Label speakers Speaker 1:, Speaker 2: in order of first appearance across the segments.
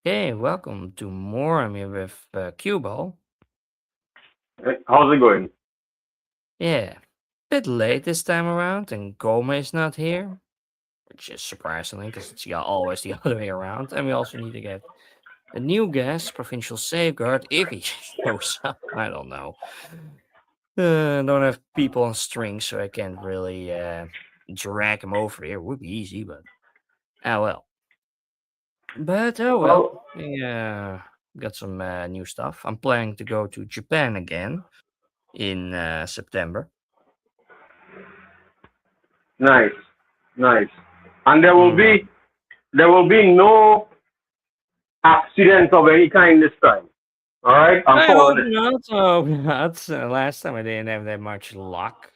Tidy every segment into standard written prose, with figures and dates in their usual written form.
Speaker 1: Hey, welcome to more. I'm here with Qbhall.
Speaker 2: Hey, how's it going?
Speaker 1: Yeah, bit late this time around, and Gomez is not here, which is surprisingly because it's always the other way around. And we also need to get a new guest, provincial safeguard, if he shows up. I don't know. Don't have people on strings, so I can't really drag him over here. Would be easy, but ah well. But oh well.
Speaker 2: Well,
Speaker 1: We got some new stuff. I'm planning to go to Japan again in September.
Speaker 2: nice, nice. And there will
Speaker 1: Mm.
Speaker 2: be there will be no accidents of any kind this time. All right, I'm
Speaker 1: I hope
Speaker 2: calling it.
Speaker 1: not. I hope not. Last time I didn't have that much luck.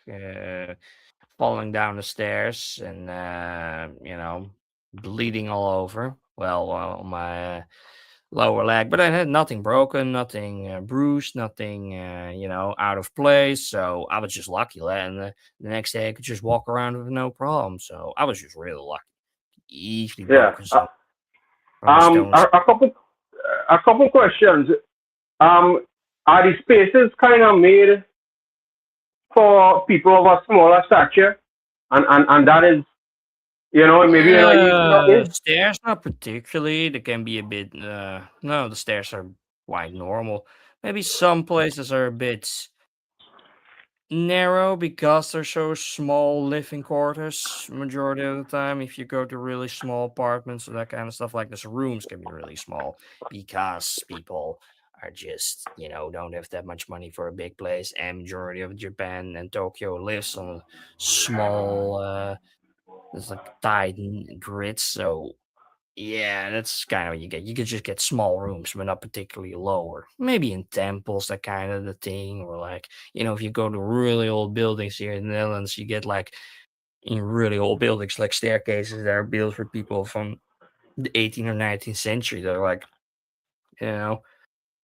Speaker 1: Falling down the stairs and bleeding all over. Well, on my lower leg, but I had nothing broken, nothing bruised, nothing out of place. So I was just lucky, and the next day I could just walk around with no problem. So I was just really lucky. Easily
Speaker 2: Yeah.
Speaker 1: broken some stones.
Speaker 2: A couple questions. Um, are the spaces kind of made for people of a smaller stature, and that is, maybe in a easier way?
Speaker 1: Stairs, not particularly. They can be a bit. No, the stairs are quite normal. Maybe some places are a bit narrow because they're so small living quarters majority of the time. If you go to really small apartments or that kind of stuff, like this, rooms can be really small because people are just don't have that much money for a big place, and majority of Japan and Tokyo lives on a small there's like tight grids. So yeah, that's kind of what you get. You could just get small rooms, but not particularly lower. Maybe in temples, that kind of the thing, or like if you go to really old buildings here in the Netherlands, you get like in really old buildings like staircases that are built for people from the 18th or 19th century. They're like you know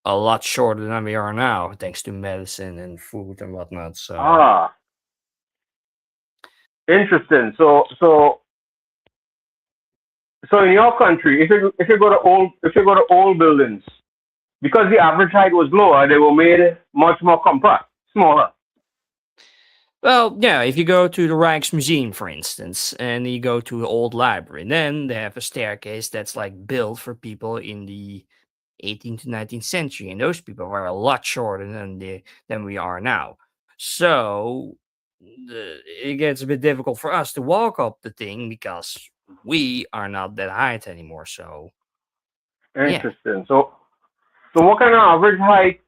Speaker 1: a lot shorter than we are now, thanks to medicine and food and whatnot. So
Speaker 2: Ah, interesting. So in your country, if you go to old buildings, because the average height was lower, they were made much more compact, smaller.
Speaker 1: well, yeah, if you go to the Rijksmuseum, for instance, and you go to an old library, then they have a staircase that's like built for people in the 18th to 19th century, and those people were a lot shorter than we are now. So it gets a bit difficult for us to walk up the thing because we are not that height anymore. So yeah,
Speaker 2: Interesting. So what kind of average height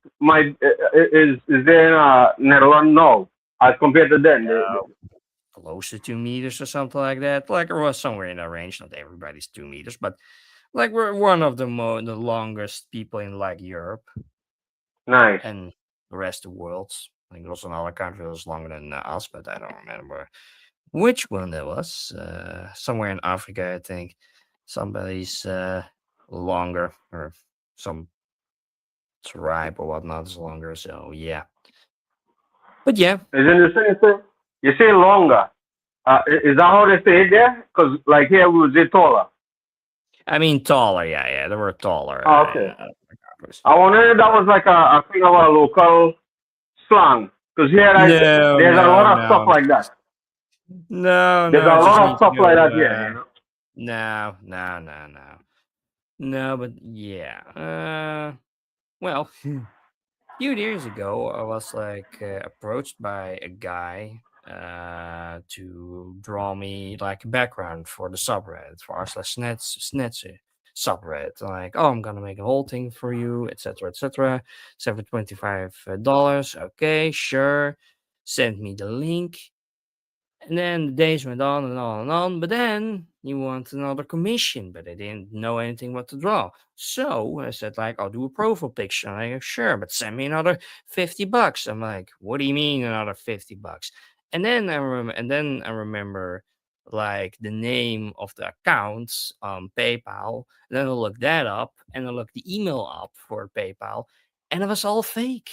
Speaker 2: is there in Netherlands now as compared to then?
Speaker 1: close to 2 meters or something like that. Like it was somewhere in that range. Not everybody's 2 meters, but like we're one of the longest people in like Europe
Speaker 2: Nice.
Speaker 1: and the rest of the world. I think there was another country that was longer than us, but I don't remember which one that was. Somewhere in Africa, I think. Somebody's longer, or some tribe or whatnot is longer. So yeah, but yeah,
Speaker 2: Isn't the same thing? You say longer. Is that how they say it there? Because like here we would say taller.
Speaker 1: I mean taller. Yeah, yeah, they were taller.
Speaker 2: Oh, okay. I wonder if that was like a thing of a local slang. Because here
Speaker 1: No,
Speaker 2: there's a
Speaker 1: no,
Speaker 2: lot of stuff
Speaker 1: no,
Speaker 2: like that.
Speaker 1: no,
Speaker 2: There's
Speaker 1: no.
Speaker 2: a
Speaker 1: Just
Speaker 2: lot of
Speaker 1: need to
Speaker 2: stuff like
Speaker 1: go.
Speaker 2: that here.
Speaker 1: No, no, no, no, no. But yeah. Well, few years ago, I was like approached by a guy to draw me like a background for the subreddit for r/snets subreddit. Like, oh, I'm gonna make a whole thing for you, etc., etc. $725. Okay, sure. Send me the link. And then the days went on and on and on, but then he wanted another commission, but I didn't know anything what to draw. So I said, like, I'll do a profile picture. And I go, sure, but send me another $50. I'm like, what do you mean another $50? And then I remember like the name of the accounts on PayPal. And then I looked that up and I looked the email up for PayPal, and it was all fake.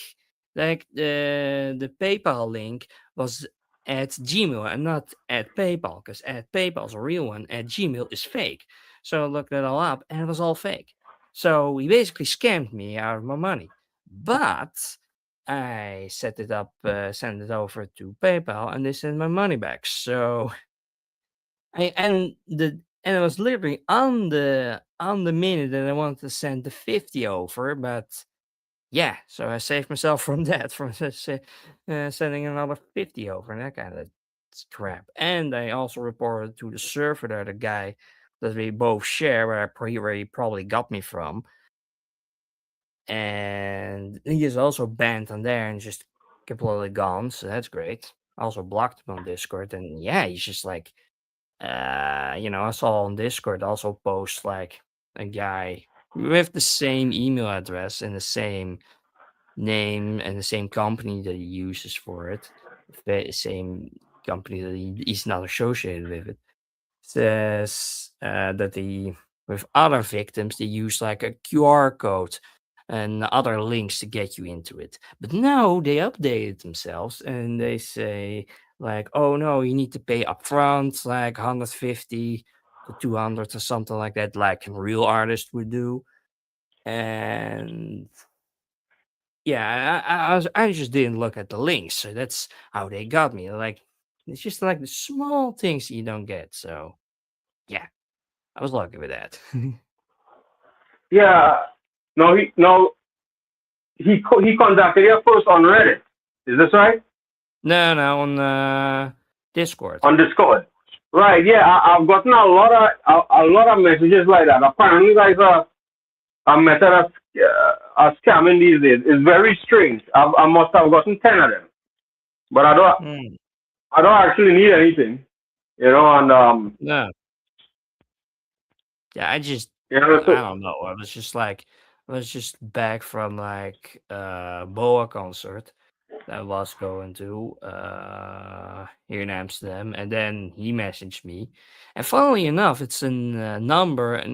Speaker 1: Like the PayPal link was at Gmail and not at PayPal, because at PayPal's a real one, at Gmail is fake. So I looked it all up and it was all fake. So he basically scammed me out of my money. But I set it up, sent it over to PayPal, and they sent my money back. So and it was literally on the minute that I wanted to send the 50 over, but yeah, so I saved myself from that, from sending another 50 over and that kind of crap. And I also reported to the server that the guy that we both share, where he probably got me from, and he is also banned on there and just completely gone. So that's great. I also blocked him on Discord, and yeah, he's just like, I saw on Discord also post like a guy with the same email address and the same name and the same company that he uses for it, the same company that he's not associated with it, says that with other victims, they use like a QR code and other links to get you into it. But now they updated themselves and they say like, oh no, you need to pay upfront like 150 to 200 or something like that, like a real artist would do. And yeah, I just didn't look at the links, so that's how they got me. Like it's just like the small things you don't get. So yeah, I was lucky with that.
Speaker 2: Yeah. No, he contacted you first on Reddit. Is this right?
Speaker 1: No, no, on Discord.
Speaker 2: On Discord. Right. Yeah. I've gotten a lot of messages like that. Apparently, guys are method of scamming these days. It's very strange. I must have gotten 10 of them, but
Speaker 1: Mm,
Speaker 2: I don't actually need anything. And
Speaker 1: no, yeah, I
Speaker 2: so
Speaker 1: don't know. I was just back from like Boa concert that I was going to here in Amsterdam, and then he messaged me, and funnily enough, it's an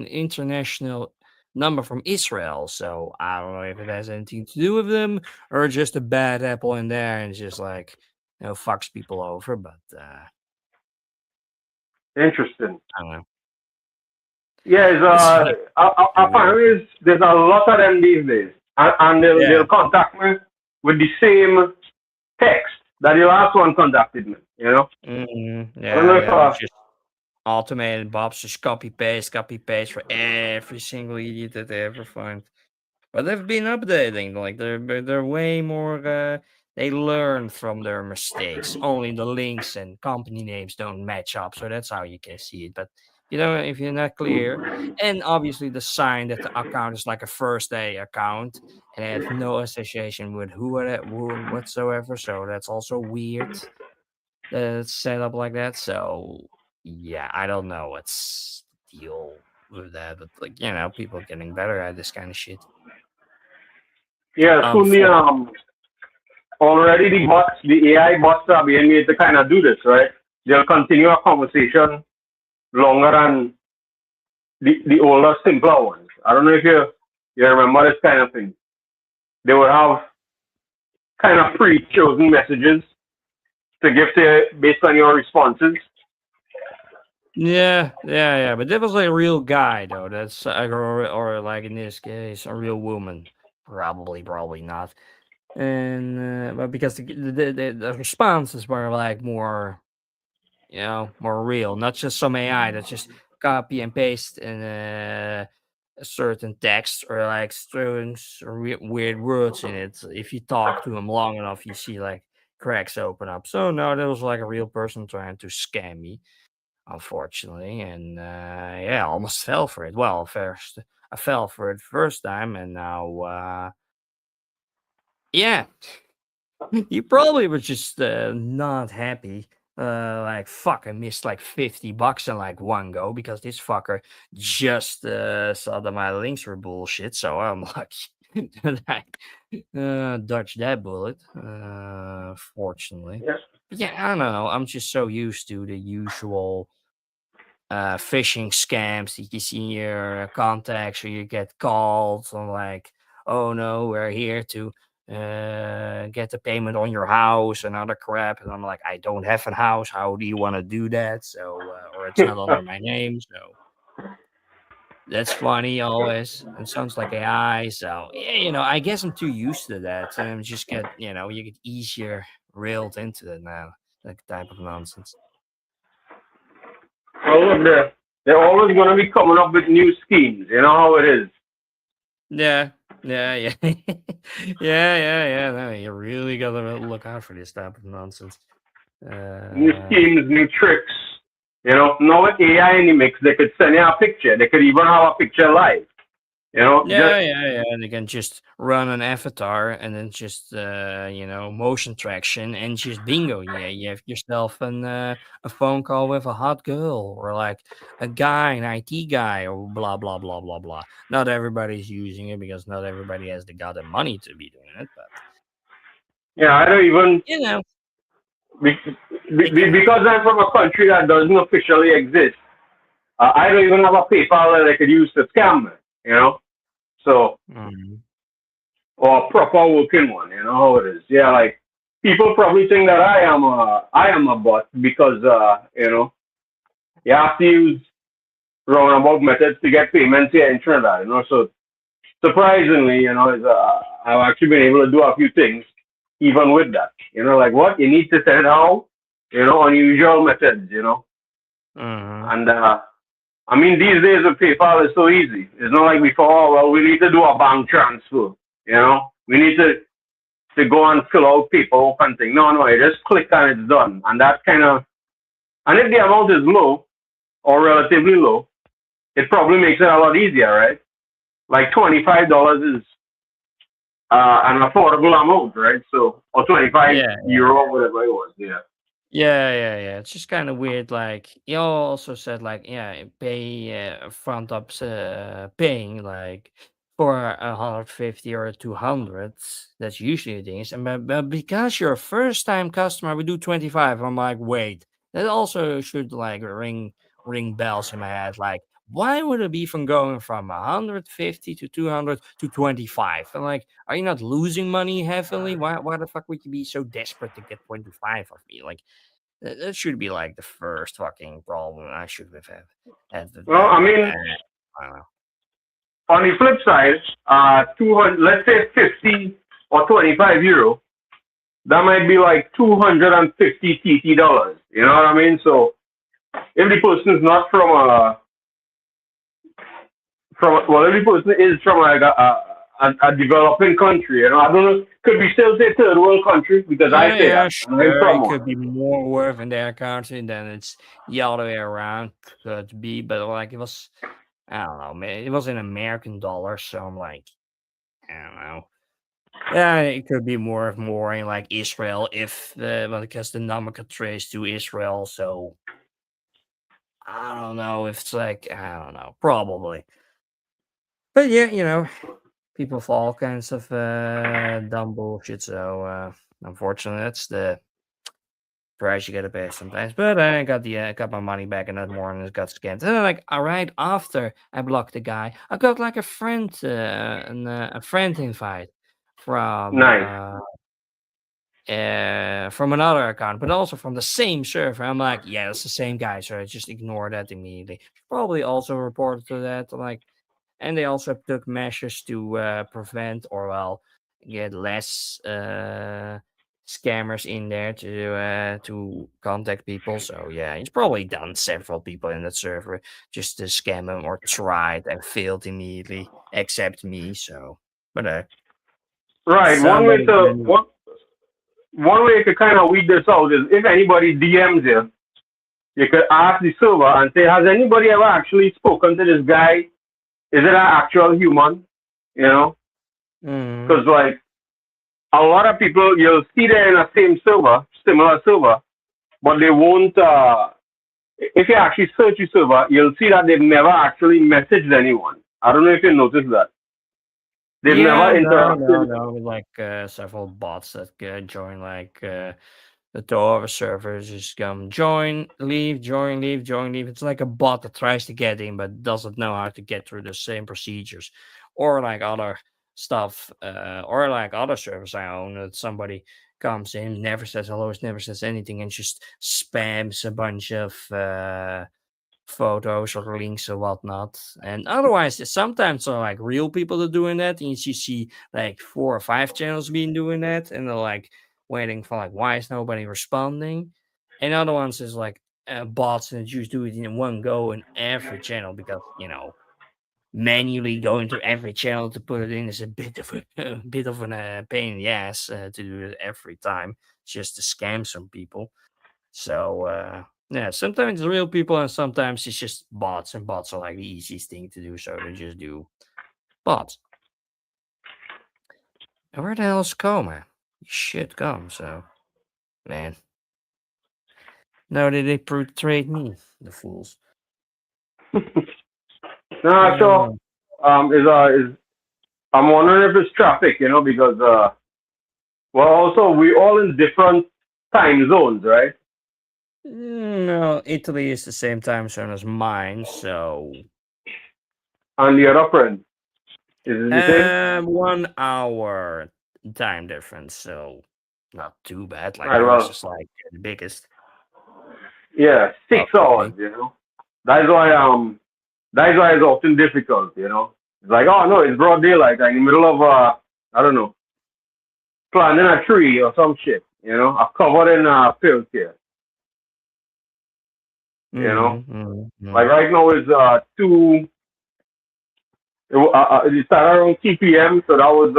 Speaker 1: international number from Israel. So I don't know if it has anything to do with them or just a bad apple in there and just like fucks people over. But
Speaker 2: interesting.
Speaker 1: I don't know.
Speaker 2: Yeah,
Speaker 1: It's like weird.
Speaker 2: apparently there's a lot of them these days, and they'll
Speaker 1: Yeah.
Speaker 2: contact me with the same text that the last one contacted me. I don't
Speaker 1: Yeah,
Speaker 2: know if
Speaker 1: yeah. It's just automated Bob's just copy paste for every single idiot that they ever find. But they've been updating, like they're way more. They learn from their mistakes. Only the links and company names don't match up, so that's how you can see it. But if you're not clear, and obviously the sign that the account is like a first day account and it has no association with who whatsoever, so that's also weird. That it's set up like that. So yeah, I don't know what's the deal with that, but like people getting better at this kind of shit.
Speaker 2: yeah, soon
Speaker 1: Unfortunately.
Speaker 2: already the AI bots are being made to kind of do this, right? They'll continue a conversation longer than the older, simpler ones. I don't know if you remember this kind of thing. They would have kind of pre-chosen messages to give to you based on your responses.
Speaker 1: Yeah, yeah, yeah. But that was a real guy, though. That's or like in this case, a real woman. Probably not. And but because the responses were like more, more real, not just some AI that just copy and paste in a certain text or like throwing weird words in it. If you talk to him long enough, you see like cracks open up. So no, that was like a real person trying to scam me, unfortunately, and yeah, I almost fell for it. Well, first I fell for it first time, and now yeah, you probably were just not happy. Like fuck, I missed like $50 in like one go because this fucker just saw that my links were bullshit. So I'm lucky that I dodged that bullet. Fortunately,
Speaker 2: Yeah.
Speaker 1: but yeah, I don't know. I'm just so used to the usual phishing scams that you see in your contacts or you get called on like, oh no, we're here to get the payment on your house and other crap. And I'm like, I don't have a house. How do you want to do that? So, or it's not under my name. So, That's funny always. It sounds like AI. So yeah, I guess I'm too used to that. And just get, you get easier railed into it now. That type of nonsense.
Speaker 2: Well, look, they're always going to be coming up with new schemes. You know how it is.
Speaker 1: Yeah, yeah, yeah, yeah. No, you really gotta look out for this type of nonsense.
Speaker 2: New
Speaker 1: Uh,
Speaker 2: schemes, new tricks. You know, now with AI in the mix, they could send you a picture. They could even have a picture live. You know,
Speaker 1: Yeah,
Speaker 2: just
Speaker 1: yeah, yeah. And you can just run an avatar and then just motion traction and just bingo. Yeah, you have yourself a phone call with a hot girl or like a guy, an IT guy, or blah blah blah blah blah. Not everybody's using it because not everybody has the goddamn money to be doing it, but
Speaker 2: yeah, I don't even
Speaker 1: you know,
Speaker 2: be-
Speaker 1: it can
Speaker 2: because I'm from a country that doesn't officially exist. I don't even have a PayPal that I could use to scam me. You know, so
Speaker 1: mm,
Speaker 2: or a proper working one. You know how it is. Yeah, like people probably think that I am a bot because you have to use roundabout methods to get payments here in Trinidad. You know, so surprisingly, I've actually been able to do a few things even with that. You know, like what you need to send out. You know, unusual methods. You know,
Speaker 1: mm,
Speaker 2: and I mean these days with PayPal is so easy. It's not like before. Oh, well, we need to do a bank transfer. You know, we need to go and fill out paperwork and thing. No, no, you just click and it's done. And that kind of, and if the amount is low or relatively low, it probably makes it a lot easier, right? Like $25 is an affordable amount, right? So, or 25
Speaker 1: yeah.
Speaker 2: euro, whatever it was. Yeah.
Speaker 1: Yeah, yeah, yeah. It's just kind of weird. Like you also said, like pay front ups paying like for 150 or 200. That's usually the things. And but because you're a first time customer, we do 25. I'm like, wait, that also should like ring bells in my head. Like, why would it be from going from 150 to 200 to 25? And like, are you not losing money heavily? Why the fuck would you be so desperate to get 25 of me? Like that should be like the first fucking problem I should have had with
Speaker 2: Well,
Speaker 1: that.
Speaker 2: I
Speaker 1: Like,
Speaker 2: mean,
Speaker 1: I don't know.
Speaker 2: on the flip side, 200, let's say 50 or 25 euro, that might be like 250 TT dollars. You know what I mean? So, if the person is not well, every person is from like a developing country. You know, I don't know. Could we still say third world country because I
Speaker 1: Yeah,
Speaker 2: say
Speaker 1: yeah,
Speaker 2: that and I'm
Speaker 1: sure.
Speaker 2: from
Speaker 1: It
Speaker 2: one.
Speaker 1: could be more worth in their country than it's the other way around. Could be, but like it was, I don't know, man. It was in American dollars, so I'm like, I don't know. Yeah, it could be more in like Israel if well, because the number could trace to Israel. So I don't know if it's like I don't know, probably. But yeah, people for all kinds of dumb bullshit. So unfortunately, that's the price you gotta pay sometimes. But I got my money back in that morning. It got scammed. And then like right after I blocked the guy, I got like a friend invite from
Speaker 2: Nice.
Speaker 1: uh from another account, but also from the same server. I'm like, yeah, it's the same guy, so I just ignore that immediately. Probably also reported to that, like, and they also took measures to prevent or well get less scammers in there to contact people. So yeah, he's probably done several people in that server just to scam them or tried and failed immediately, except me. So, but
Speaker 2: Right.
Speaker 1: somebody knew.
Speaker 2: One way to kind of weed this out is if anybody DMs you, you could ask the server and say, has anybody ever actually spoken to this guy? Is it an actual human? You know,
Speaker 1: Mm,
Speaker 2: because like a lot of people you'll see they're in the same server, similar server, but they won't. If you actually search your server, you'll see that they've never actually messaged anyone. I don't know if you noticed that. They've
Speaker 1: yeah,
Speaker 2: never
Speaker 1: no, no,
Speaker 2: interacted.
Speaker 1: no. Like several bots that join like the door of a server just come join, leave, join, leave, join, leave. It's like a bot that tries to get in but doesn't know how to get through the same procedures, or like other stuff, or like other servers I own that somebody comes in, never says hello, never says anything, and just spams a bunch of photos or links or whatnot. And otherwise, sometimes are like real people that doing that, and you see like 4 or 5 channels being doing that, and they're like waiting for like why is nobody responding? And other ones is like bots and just do it in one go in every channel because manually going to every channel to put it in is a bit of a bit of an pain in the ass to do it every time just to scam some people. So yeah, sometimes it's real people and sometimes it's just bots, and bots are like the easiest thing to do, so they just do bots. And where the hell is Coma? Shit come, so man. No, they portrayed me, the fools.
Speaker 2: Nah, so
Speaker 1: Uh,
Speaker 2: is I'm wondering if it's traffic, because well, also we all in different time zones, right?
Speaker 1: no, Italy is the same time zone as mine, so
Speaker 2: And the other friend, is it the same?
Speaker 1: 1 hour time difference, so not too bad. Like
Speaker 2: Right.
Speaker 1: ours
Speaker 2: Well,
Speaker 1: is like the biggest.
Speaker 2: yeah, 6 hours.
Speaker 1: Probably.
Speaker 2: That's why it's often difficult. It's like, oh no, it's broad daylight, like in the middle of I don't know, planting a tree or some shit. I'm covered in filth here. You know,
Speaker 1: Mm-hmm, mm-hmm.
Speaker 2: like right now it's two. It started around 2 p.m. So that was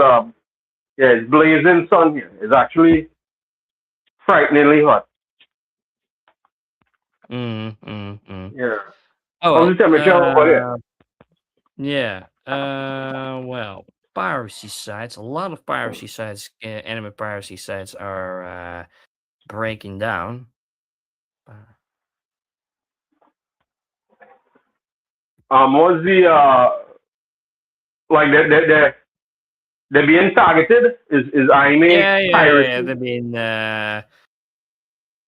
Speaker 2: yeah, it's blazing sun here. It's actually frighteningly hot.
Speaker 1: Mm, mm, mm.
Speaker 2: Yeah.
Speaker 1: Oh
Speaker 2: How's the
Speaker 1: well,
Speaker 2: temperature over there?
Speaker 1: yeah. Well, piracy sites. A lot of piracy sites, anime piracy sites, are breaking down. Uh,
Speaker 2: What's the like they're being targeted? Is anime
Speaker 1: yeah, yeah, yeah, yeah.
Speaker 2: piracy?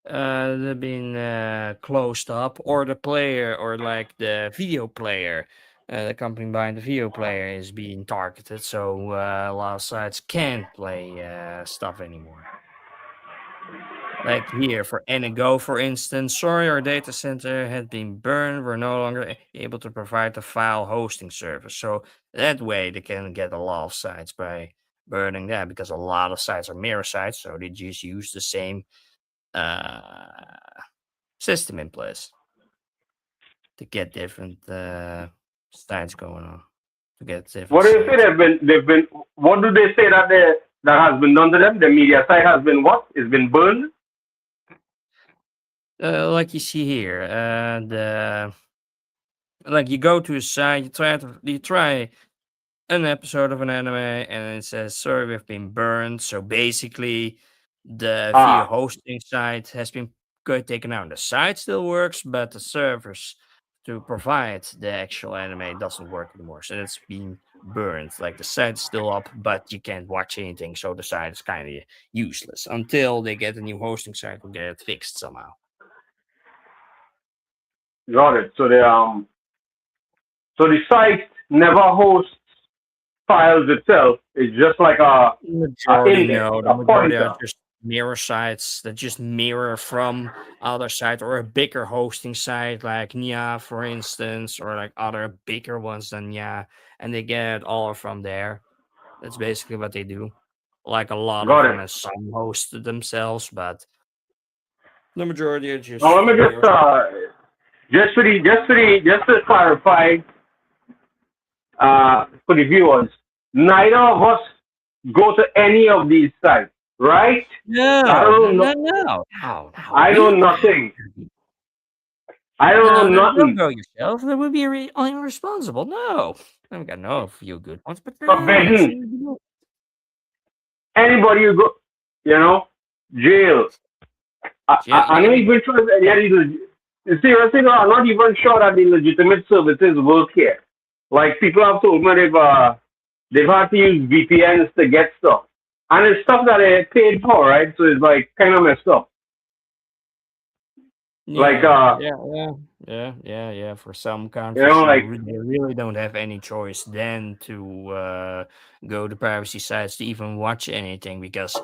Speaker 1: They've been closed up, or the player, or like the video player. The company behind the video player is being targeted, so a lot of sites can't play stuff anymore. Like here for Go, for instance, sorry, our data center had been burned. We're no longer able to provide the file hosting service. So that way they can get a lot of sites by burning that because a lot of sites are mirror sites, so they just use the same uh, system in place to get different sites going on, to get different
Speaker 2: What do you say
Speaker 1: sites.
Speaker 2: they've been? What do they say that has been done to them? The media site has been what? It's been burned.
Speaker 1: Like you see here, the like you go to a site, you try an episode of an anime and it says sorry we've been burned, so basically the video
Speaker 2: Ah,
Speaker 1: hosting site has been taken out. The site still works, but the servers to provide the actual anime doesn't work anymore, so it's been burned. Like the site's still up but you can't watch anything, so the site is kind of useless until they get a new hosting site or get it fixed somehow.
Speaker 2: got it. So the site never hosts files itself. It's just like a
Speaker 1: Majority
Speaker 2: index,
Speaker 1: no, the
Speaker 2: a
Speaker 1: majority are
Speaker 2: pointer.
Speaker 1: just mirror sites that just mirror from other site or a bigger hosting site like Nya, for instance, or like other bigger ones than Nya, and they get it all from there. That's basically what they do. Like a lot of
Speaker 2: Got
Speaker 1: them
Speaker 2: it.
Speaker 1: as some host it themselves, but the majority are
Speaker 2: Now
Speaker 1: just
Speaker 2: let me just
Speaker 1: mirror.
Speaker 2: just to clarify for the viewers, neither of us go to any of these sites, right? I
Speaker 1: No, no,
Speaker 2: don't know.
Speaker 1: no, no, no, no.
Speaker 2: I know
Speaker 1: We
Speaker 2: nothing. I
Speaker 1: no,
Speaker 2: don't know
Speaker 1: no, don't
Speaker 2: nothing.
Speaker 1: go yourself. That would be irresponsible. No, I've got no few good ones, but no,
Speaker 2: Forbidden. Anybody you go, you know, jail.
Speaker 1: yeah,
Speaker 2: I'm
Speaker 1: yeah,
Speaker 2: not
Speaker 1: yeah.
Speaker 2: even sure that any of these. Seriously, no, I'm not even sure that the legitimate services work here. Like people have told me they've had to use VPNs to get stuff, and it's stuff that they paid for, right? So it's like kind of messed up. Like
Speaker 1: Yeah, yeah, yeah, yeah, yeah, yeah. For some countries,
Speaker 2: like
Speaker 1: they really don't have any choice than to go to privacy sites to even watch anything because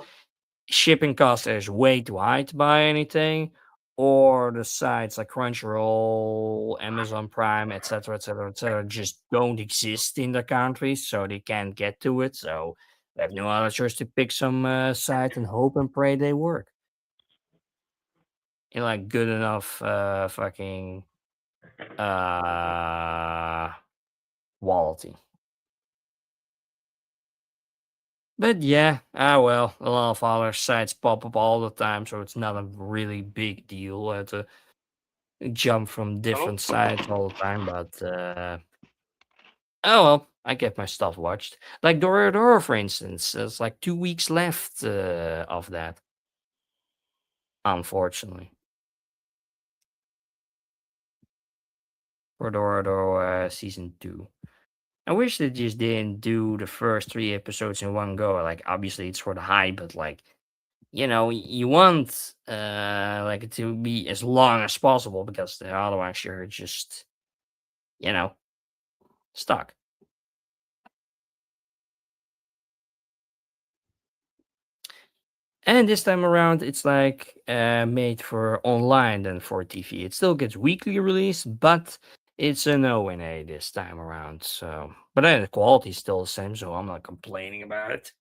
Speaker 1: shipping cost is way too high to buy anything, or the sites like Crunchyroll, Amazon Prime, etc., etc., etc., just don't exist in the countries, so they can't get to it. So they have no other choice to pick some site and hope and pray they work in like good enough fucking uh quality. But yeah, well, a lot of other sites pop up all the time, so it's not a really big deal to jump from
Speaker 2: Hello?
Speaker 1: different sites all the time. But oh well, I get my stuff watched. Like Dora, for instance, there's like 2 weeks left of that, unfortunately, for Dora season 2. I wish they just didn't do the first 3 episodes in one go. Like, obviously, it's for the hype, but like, you want like it to be as long as possible because otherwise you're just, you know, stuck. And this time around, it's like made for online than for TV. It still gets weekly release, but it's an ONA this time around. So, but then the quality is still the same, so I'm not complaining about it.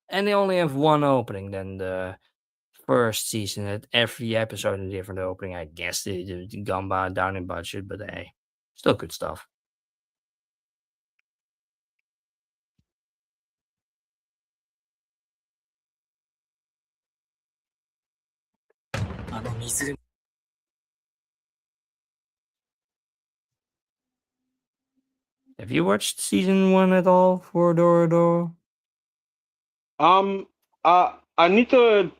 Speaker 1: And they only have one opening than the first season. At every episode a different opening. I guess they gone down in budget, but hey, still good stuff. Have you watched season 1 at all for Doro?
Speaker 2: Um, I need to.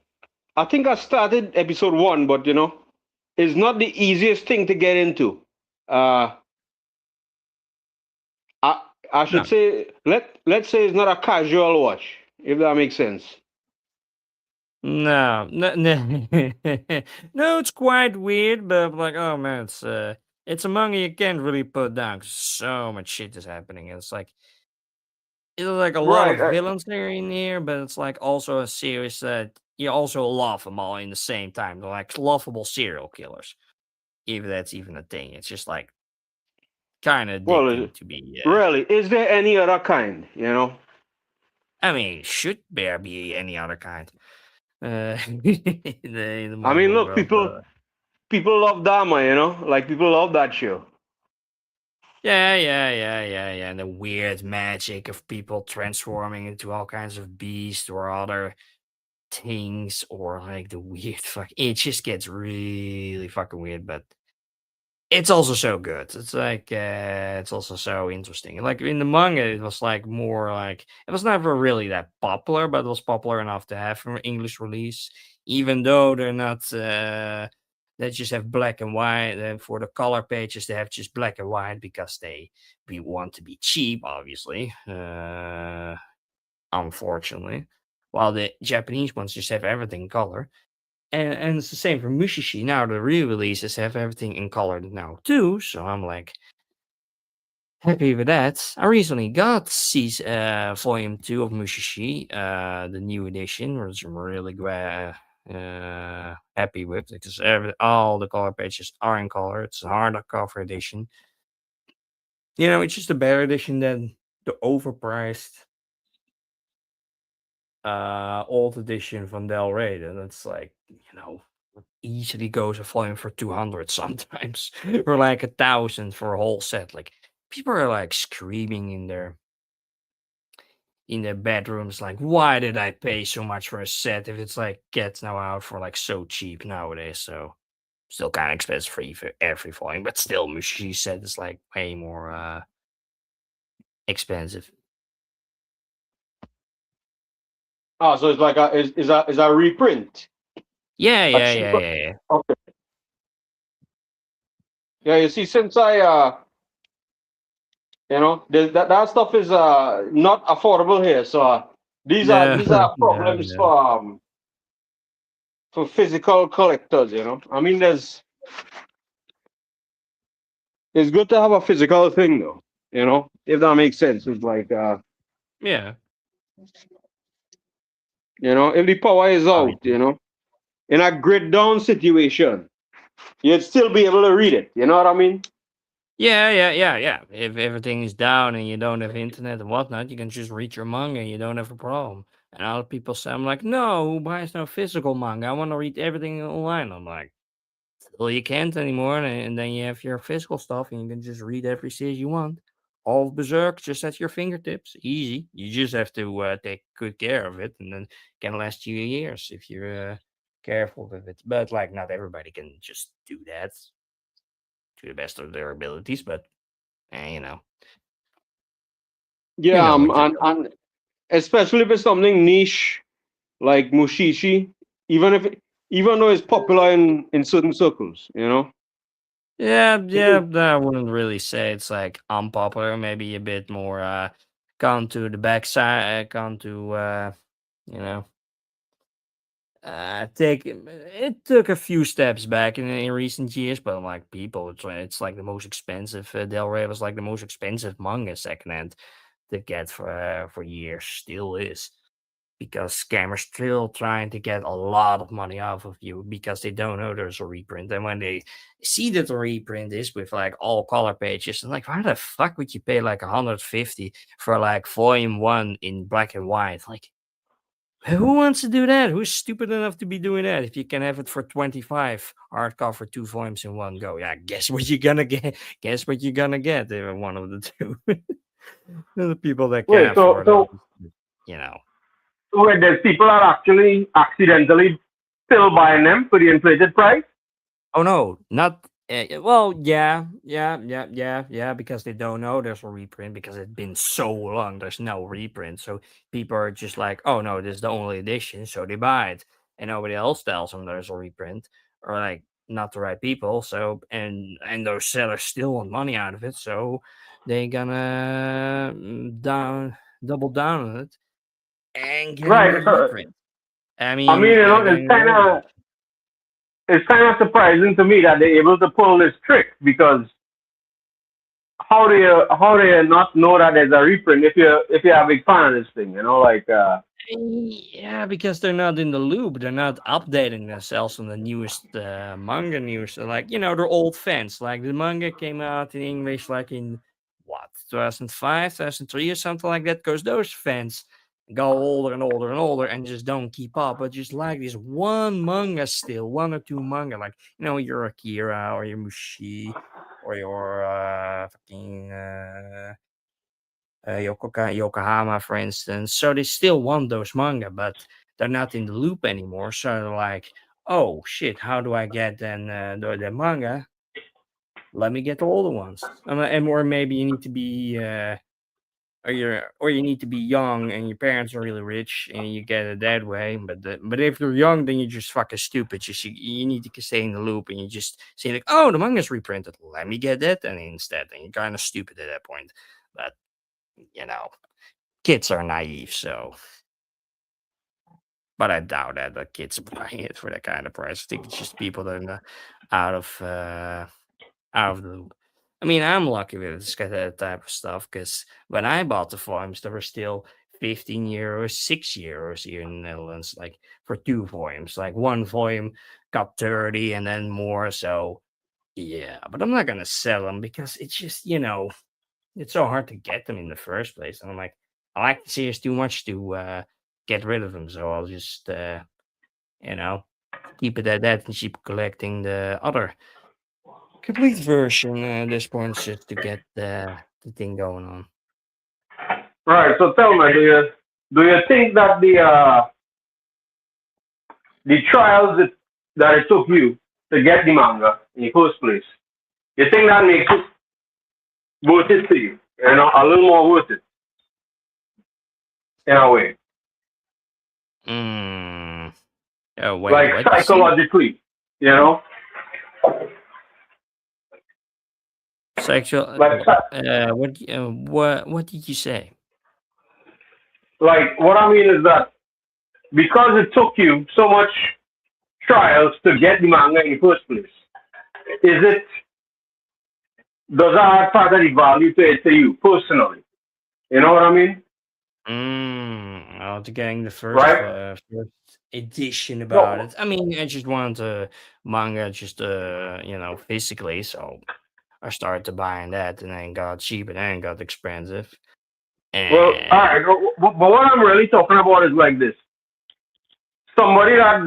Speaker 2: I think I started episode one, but it's not the easiest thing to get into. Uh, I I should
Speaker 1: No.
Speaker 2: say let's say it's not a casual watch, if that makes sense.
Speaker 1: No, no, no, no. It's quite weird, but like, oh man, it's a manga you can't really put down 'cause so much shit is happening. It's like a lot
Speaker 2: Right.
Speaker 1: of villains there in here, but it's like also a series that you also love them all in the same time. They're like lovable serial killers, if that's even a thing. It's just like kind of
Speaker 2: Well,
Speaker 1: addicting to be.
Speaker 2: really, is there any other kind?
Speaker 1: I mean, should there be any other kind in the
Speaker 2: I mean,
Speaker 1: manga
Speaker 2: look,
Speaker 1: world?
Speaker 2: people love Dharma. Like people love that show.
Speaker 1: Yeah. And the weird magic of people transforming into all kinds of beasts or other things, or like the weird fuck. It just gets really fucking weird, but it's also so good. It's like it's also so interesting. Like in the manga, it was like more like it was never really that popular, but it was popular enough to have an English release, even though they're not. They just have black and white. And for the color pages, they have just black and white because we want to be cheap, obviously. Unfortunately, while the Japanese ones just have everything in color. And it's the same for Mushishi. Now the re-releases have everything in color now too, so I'm like happy with that. I recently got volume 2 of Mushishi, the new edition, which I'm really happy with because all the color pages are in color. It's a hardcover edition. It's just a better edition than the overpriced old edition from Del Rey. And it's like, easily goes a volume for 200 sometimes, or like 1,000 for a whole set. Like people are like screaming in their bedrooms, like, why did I pay so much for a set if it's like gets now out for like so cheap nowadays? So still kind of expensive for every volume, but still, Mushi set is like way more expensive.
Speaker 2: Ah, so it's like a reprint,
Speaker 1: Yeah,
Speaker 2: a
Speaker 1: yeah, yeah,
Speaker 2: cheaper.
Speaker 1: yeah, yeah.
Speaker 2: Okay. Yeah, you see, since that stuff is not affordable here. So these are
Speaker 1: No,
Speaker 2: these are
Speaker 1: no,
Speaker 2: problems
Speaker 1: no.
Speaker 2: for physical collectors. I mean, it's good to have a physical thing though. If that makes sense. It's like
Speaker 1: Yeah,
Speaker 2: if the power is out,
Speaker 1: obviously.
Speaker 2: in a grid down situation. you'd still be able to read it. You know what I mean?
Speaker 1: Yeah. If everything is down and you don't have internet and whatnot, you can just read your manga. You don't have a problem. And other people say, I'm like, no, who buys no physical manga? I want to read everything online. I'm like, well, you can't anymore. And then you have your physical stuff and you can just read every series you want. All of Berserk just at your fingertips. Easy. You just have to take good care of it and then it can last you years if you're careful with it. But like, not everybody can just do that to the best of their abilities. But, you know. You
Speaker 2: Yeah,
Speaker 1: know what you're doing.
Speaker 2: and especially if it's something niche like Mushishi, even though it's popular in certain circles, you know.
Speaker 1: Yeah, I wouldn't really say it's like unpopular. Maybe a bit more gone to the backside, gone to you know, take it took a few steps back in recent years, but like people, it's like the most expensive. Del Rey was like the most expensive manga secondhand to get for years, still is. Because scammers still trying to get a lot of money off of you because they don't know there's a reprint. And when they see that the reprint is with like all color pages, and like, why the fuck would you pay like 150 for like volume one in black and white? Like, who wants to do that? Who's stupid enough to be doing that? If you can have it for 25 hardcover, two volumes in one go, yeah, guess what you're gonna get? Guess what you're gonna get? One of the two. The people that can
Speaker 2: Wait, so
Speaker 1: afford
Speaker 2: so
Speaker 1: it, you know.
Speaker 2: so wait, there's people are actually accidentally still buying them for the inflated price.
Speaker 1: Oh no, not well, yeah, because they don't know there's a reprint because it's been so long there's no reprint. So people are just like, oh no, this is the only edition, so they buy it. And nobody else tells them there's a reprint. Or like not the right people. So and those sellers still want money out of it, so they gonna double down on it and get
Speaker 2: Right.
Speaker 1: another reprint. I
Speaker 2: I mean,
Speaker 1: mean,
Speaker 2: it's
Speaker 1: getting
Speaker 2: kind
Speaker 1: another
Speaker 2: of
Speaker 1: edition.
Speaker 2: it's kind of surprising to me that they're able to pull this trick because how do you not know that there's a reprint if you're a big fan of this thing? You know, like
Speaker 1: Yeah, because they're not in the loop. They're not updating themselves on the newest manga news. So, like, they're old fans. Like, the manga came out in English, like, in what, 2005, 2003, or something like that. Because those fans go older and older and older and just don't keep up. But just like this one manga still, one or two manga. Like, your Akira or your Mushi or your fucking. Yokohama, for instance. So they still want those manga, but they're not in the loop anymore. So they're like, oh shit, how do I get then the manga? Let me get the older ones. And or maybe you need to be or you need to be young and your parents are really rich and you get it that way. But if you're young, then you're just fucking stupid. Just you need to stay in the loop and you just say like, oh, the manga's reprinted. Let me get that, and instead, and you're kind of stupid at that point. But you know, kids are naive, so but I doubt that the kids are buying it for that kind of price. I think it's just people that are out of uh, out of the loop. I mean, I'm lucky with this kind of type of stuff because when I bought the volumes, they were still 15 euros, €6 here in the Netherlands, like for two volumes. Like one volume got 30 and then more. So yeah, but I'm not gonna sell them because it's just it's so hard to get them in the first place. And I'm like, I like the series too much to get rid of them. So I'll just, you know, keep it at that and keep collecting the other complete version at this point just to get the thing going on.
Speaker 2: right. So tell me, do you think that the trials that it took you to get the manga in the first place, you think that makes it worth it to you? You know, a little more worth it in a way,
Speaker 1: Mm. Oh, wait,
Speaker 2: like
Speaker 1: what you say?
Speaker 2: psychologically. You know,
Speaker 1: Sexual?
Speaker 2: like
Speaker 1: What did you say?
Speaker 2: like what I mean is that because it took you so much trials to get the manga in the first place, is it does that add part of the value to it to you personally? You know what I mean?
Speaker 1: to getting the
Speaker 2: right?
Speaker 1: first edition about
Speaker 2: No,
Speaker 1: it. I mean, I just wanted the manga just physically, so I started to buying that, and then got cheap, and then got expensive.
Speaker 2: well, all
Speaker 1: And
Speaker 2: right. But what I'm really talking about is like this: somebody that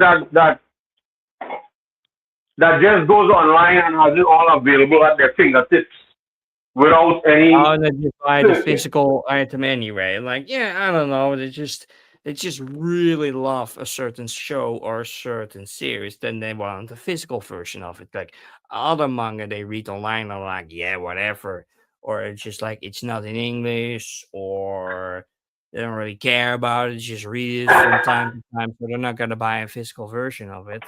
Speaker 2: just goes online and has it all available at their fingertips without any
Speaker 1: oh, they just buy the
Speaker 2: searching,
Speaker 1: physical item anyway. Like, yeah, I don't know. They just really love a certain show or a certain series, then they want the physical version of it. Like other manga they read online are like, yeah, whatever. Or it's just like it's not in English, or they don't really care about it, just read it from time to time, so they're not gonna buy a physical version of it.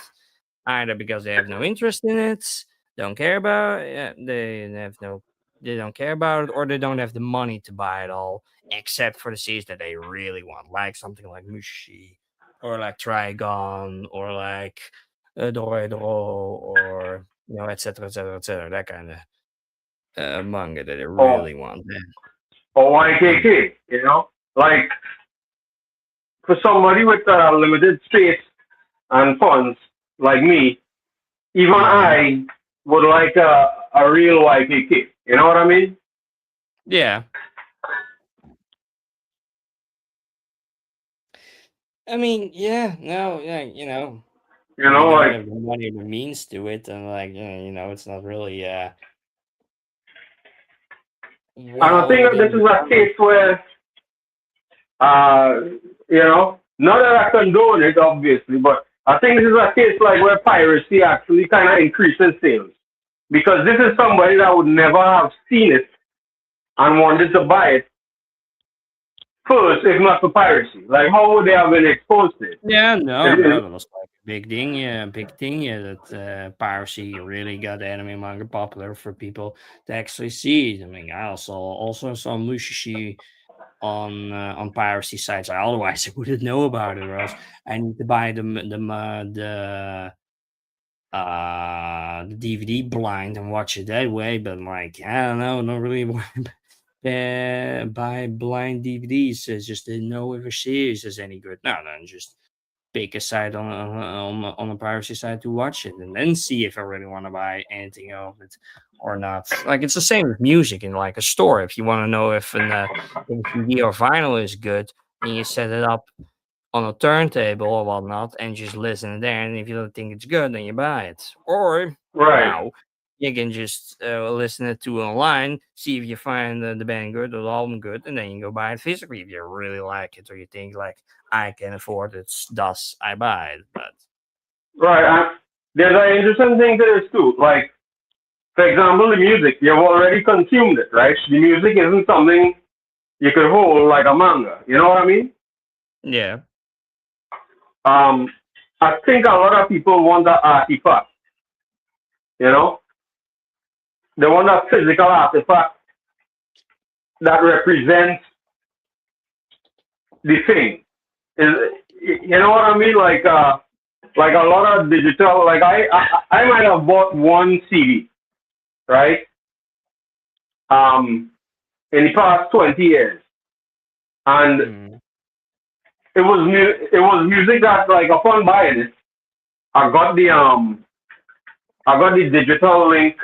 Speaker 1: Either because they have no interest in it, don't care about it, yeah, they don't care about it, or they don't have the money to buy it all, except for the series that they really want, like something like Mushi, or like Trigon, or like Doro, or etc., etc., etc. That kind of manga that they
Speaker 2: or
Speaker 1: really want. And
Speaker 2: YKK. Like for somebody with limited space and funds like me, even
Speaker 1: mhm.
Speaker 2: I would like a real YKK. You know what I mean?
Speaker 1: Yeah, I mean, yeah, no, yeah,
Speaker 2: You
Speaker 1: if you
Speaker 2: know,
Speaker 1: don't
Speaker 2: like,
Speaker 1: have the money or the means to it, then like, it's not really
Speaker 2: and I
Speaker 1: well
Speaker 2: think that this
Speaker 1: within
Speaker 2: is
Speaker 1: the
Speaker 2: a
Speaker 1: budget.
Speaker 2: case where, uh, not that I condone it, obviously, but I think this is a case like where piracy actually kind of increases sales because this is somebody that would never have seen it and wanted to buy it first, if not for piracy. Like, how would they have been exposed to it?
Speaker 1: Yeah, no, no,
Speaker 2: It-
Speaker 1: that was like a big thing, yeah, that piracy really got anime manga popular for people to actually see it. I mean, I also saw Mushishi on piracy sites. Otherwise, I wouldn't know about it, or else I need to buy the DVD blind and watch it that way. But like, I don't know, not really buy blind DVDs. I just didn't know if a series is any good. No, then just pick a site on a piracy site to watch it, and then see if I really want to buy anything of it or not. Like it's the same with music in like a store. If you want to know if a CD or vinyl is good, and you set it up on a turntable or whatnot and just listen there. And if you don't think it's good, then you buy it. Or
Speaker 2: right,
Speaker 1: now you can just listen it to online, see if you find the band good or the album good, and then you go buy it physically if you really like it or you think like I can afford it, thus I buy it. But
Speaker 2: right. And there's an interesting thing to this too. Like, for example, the music, you've already consumed it, right? The music isn't something you could hold like a manga. You know what I mean?
Speaker 1: yeah,
Speaker 2: Um, I think a lot of people want that artifact. You know, they want that physical artifact that represents the thing. Is you know what I mean? Like a lot of digital. Like I might have bought one CD, right? Um, in the past 20 years, and
Speaker 1: mm,
Speaker 2: it was music that like upon buying it, I got the um I got the digital link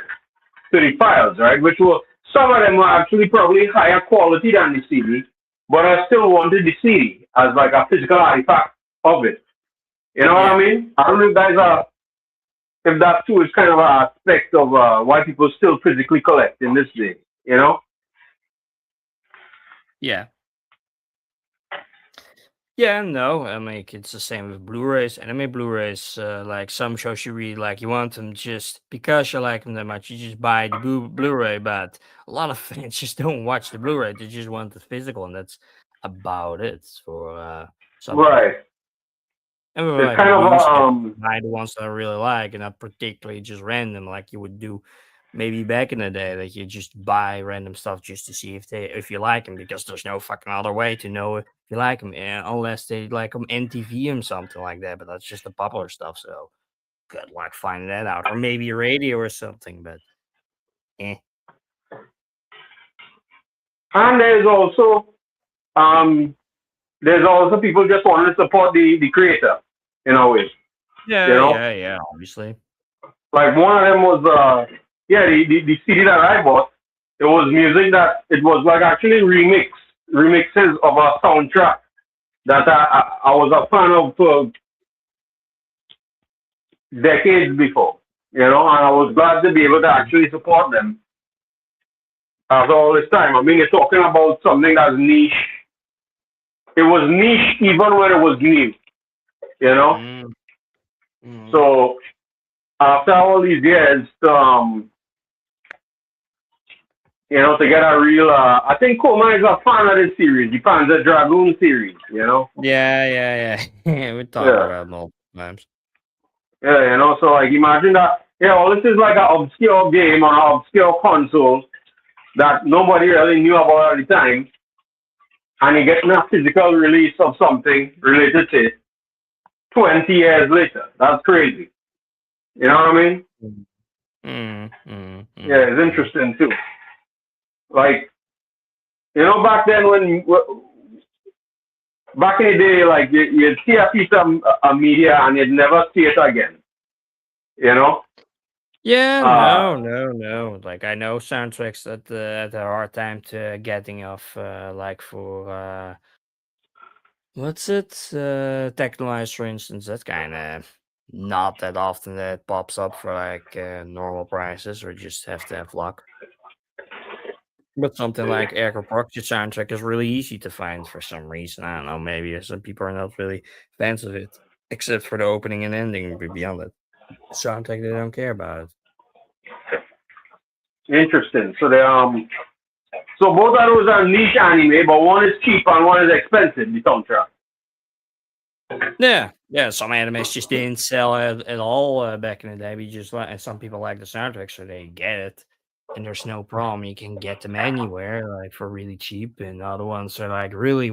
Speaker 2: to the files, right? Which were some of them were actually probably higher quality than the CD, but I still wanted the CD as like a physical artifact of it. You know what I
Speaker 1: yeah,
Speaker 2: mean? I don't know if guys
Speaker 1: yeah,
Speaker 2: are if that too is kind of an aspect of why people still physically collect in this day. You know?
Speaker 1: yeah. Yeah, no, I mean it's the same with Blu-rays. Anime Blu-rays, like some shows you really like, you want them just because you like them that much. You just buy the Blu-ray, but a lot of fans just don't watch the Blu-ray. They just want the physical, and that's about it for some
Speaker 2: Right.
Speaker 1: people. And
Speaker 2: It's
Speaker 1: like
Speaker 2: kind
Speaker 1: with
Speaker 2: of
Speaker 1: music, buy the ones that I really like, and not particularly just random, like you would do maybe back in the day, that you just buy random stuff just to see if you like them, because there's no fucking other way to know if you like them, unless they like them NTV them something like that. But that's just the popular stuff, so good luck finding that out, or maybe radio or something. But eh.
Speaker 2: and there's also um there's also people just wanting to support the creator in a way, you
Speaker 1: Yeah,
Speaker 2: know.
Speaker 1: yeah, yeah. Obviously.
Speaker 2: Like one of them was yeah, the CD that I bought, it was music that it was like actually remixes of a soundtrack that I was a fan of for decades before, you know, and I was glad to be able to
Speaker 1: Mhm.
Speaker 2: actually support them after all this time. I mean, you're talking about something that's niche. It was niche even when it was new, you know.
Speaker 1: Mm, mhm.
Speaker 2: So after all these years, you know, to get a real, I think Koma is a fan of this series, the Panzer Dragoon series, you know.
Speaker 1: Yeah, yeah, yeah. We talked
Speaker 2: Yeah,
Speaker 1: about multiple times.
Speaker 2: yeah, you know. So like, imagine that. Yeah, all this is like an obscure game on an obscure console that nobody really knew about at the time, and you get a physical release of something related to it 20 years later. That's crazy. You know what I mean?
Speaker 1: Mm, mm, mm,
Speaker 2: Yeah,
Speaker 1: mm,
Speaker 2: it's
Speaker 1: mm.
Speaker 2: interesting too. Like, you know, back then when back in the day, like you'd see a piece of media and you'd never see it again. You know?
Speaker 1: Yeah,
Speaker 2: Uh,
Speaker 1: no, no, no. Like I know soundtracks that that are hard time to getting off. Like for what's it? Technolize, for instance. That's kind of not that often that it pops up for like normal prices, or just have to have luck. But something like Airco Proxy soundtrack is really easy to find for some reason. I don't know. Maybe some people are not really fans of it, except for the opening and ending. But beyond that, soundtrack they don't care about it.
Speaker 2: interesting. So so both of those are niche anime, but one is cheap and one is expensive. The soundtrack.
Speaker 1: Yeah, yeah. Some animes just didn't sell at all back in the day. We just like, and some people like the soundtrack, so they get it, and there's no problem. You can get them anywhere, like for really cheap. And other ones are like really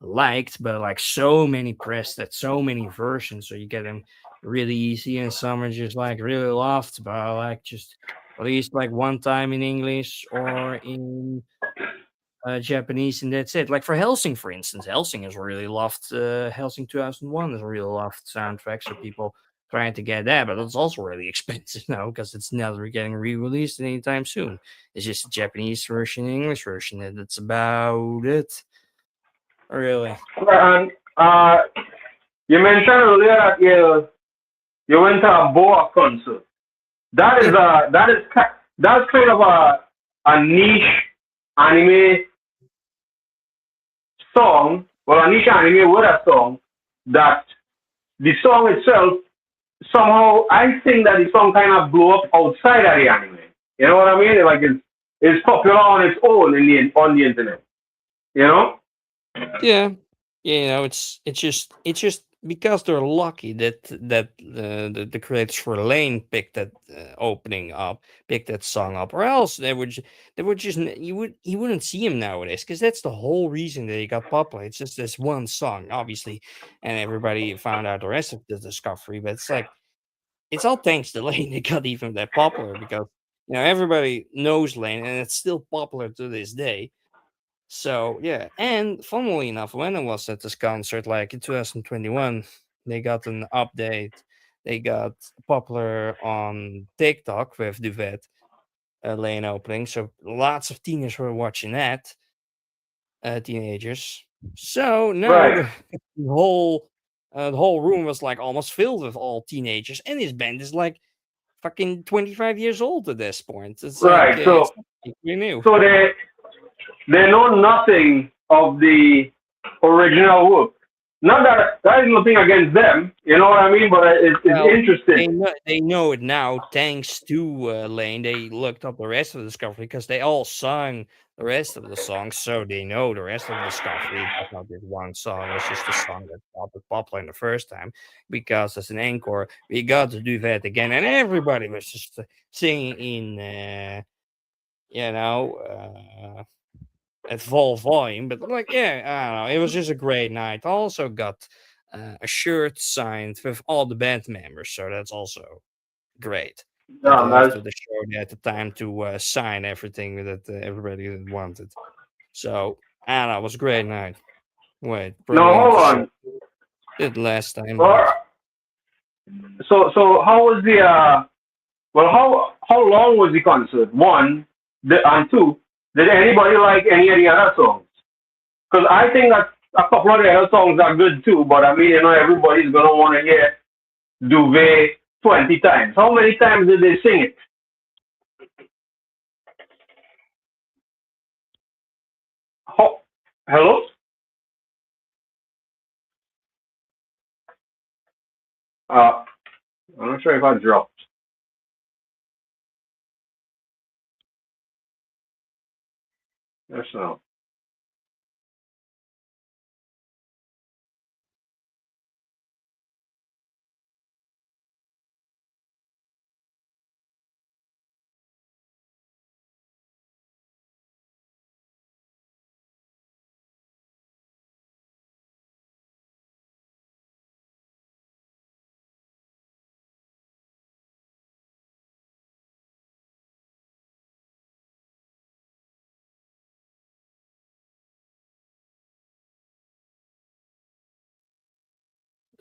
Speaker 1: liked, but like so many pressed at so many versions, so you get them really easy. And some are just like really loved, but like just at least like one time in English or in Japanese, and that's it. Like for Helsing, for instance, Helsing is really loved. Helsing 2001 is a really loved soundtrack, so people trying to get that, but it's also really expensive now because it's never getting re-released anytime soon. It's just a Japanese version, and English version, and that's about it. Really.
Speaker 2: And you mentioned earlier that you went to a Boa concert.
Speaker 1: Yeah.
Speaker 2: That's kind of a niche anime song, well, a niche anime with a song that the song itself somehow I think that the song kind of blew up outside of the anime. You know what I mean? Like it's popular on its own on the internet. You know?
Speaker 1: Yeah, you know, it's just because they're lucky that the creators for Lane picked that opening up, picked that song up, or else they would just you wouldn't see him nowadays because that's the whole reason that he got popular. It's just this one song, obviously, and everybody found out the rest of the discovery. But it's like it's all thanks to Lane they got even that popular because everybody knows Lane and it's still popular to this day. So yeah, and funnily enough, when I was at this concert, like in 2021, they got an update. They got popular on TikTok with Duvet lane opening. So lots of teenagers were watching that, teenagers. So now
Speaker 2: Right.
Speaker 1: the whole room was like almost filled with all teenagers, and his band is like fucking 25 years old at this point. It's like
Speaker 2: Right.
Speaker 1: it's pretty new.
Speaker 2: So they know nothing of the original work. Not that that is nothing against them, you know what I mean? But it's
Speaker 1: Well,
Speaker 2: interesting.
Speaker 1: they know it now thanks to, Lane. They looked up the rest of the Discovery because they all sung the rest of the songs, so they know the rest of the Discovery. It's not just one song, it's just the song that got it popular in the first time, because as an encore, we got to do that again, and everybody was just, singing in, you know, at full volume. But like, yeah, I don't know. It was just a great night. I also got a shirt signed with all the band members, so that's also great. That
Speaker 2: That's
Speaker 1: after the show, they had the time to sign everything that everybody wanted. So I don't know. It was a great night. Wait,
Speaker 2: Now
Speaker 1: probably went
Speaker 2: hold
Speaker 1: to show.
Speaker 2: on.
Speaker 1: Did last time,
Speaker 2: Or,
Speaker 1: but
Speaker 2: so how was the well how long was the concert? One, and two, did anybody like any of the other songs? Because I think that a couple of the other songs are good too, but I mean, everybody's gonna want to hear Duvet 20 times. How many times did they sing it? How, hello? Uh, I'm not sure if I dropped. Yes, no.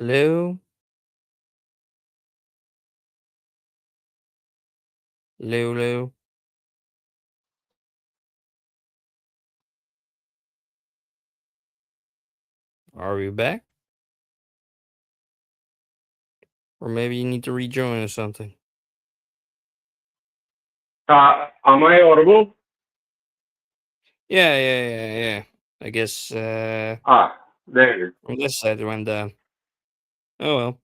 Speaker 1: Lou, Lou, are you back? Or maybe you need to rejoin or something.
Speaker 2: Am I audible?
Speaker 1: Yeah. I guess
Speaker 2: Ah, there you
Speaker 1: on this side it went down. Oh well.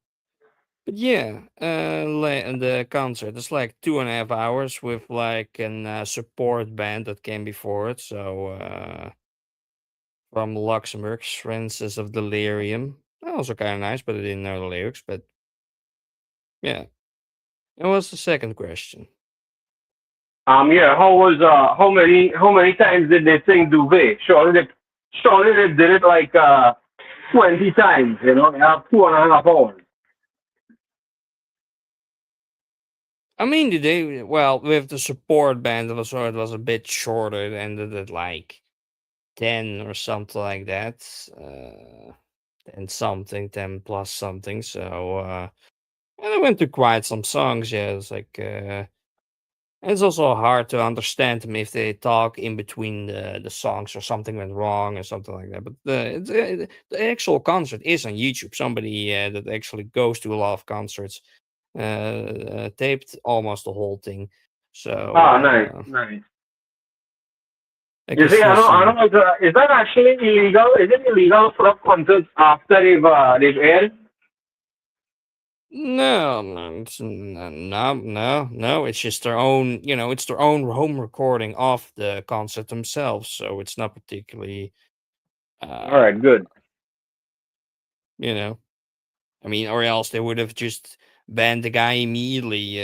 Speaker 1: But yeah, the concert is like 2.5 hours with like an support band that came before it. So from Luxembourg, Francis of Delirium. Also kind of nice, but I didn't know the lyrics. But yeah, that was the second question.
Speaker 2: Yeah, how many times did they sing Duvet? Surely they did it like 20 times, they have 2.5 hours.
Speaker 1: I mean, today, well, with the support band, it was a bit shorter. It ended at like 10 or something like that. 10 something, 10 plus something. So, and I went to quite some songs. Yeah, it's like, it's also hard to understand them if they talk in between the songs or something went wrong or something like that. But the actual concert is on YouTube. Somebody that actually goes to a lot of concerts taped almost the whole thing. So
Speaker 2: Ah, nice, nice.
Speaker 1: I
Speaker 2: You
Speaker 1: can
Speaker 2: see,
Speaker 1: still
Speaker 2: I
Speaker 1: see.
Speaker 2: don't know, is that actually illegal? Is it illegal for up concerts after they've aired?
Speaker 1: No, no, no. It's just their own, it's their own home recording of the concert themselves. So it's not particularly,
Speaker 2: All right,
Speaker 1: uh,
Speaker 2: good.
Speaker 1: you know, I mean, or else they would have just banned the guy immediately.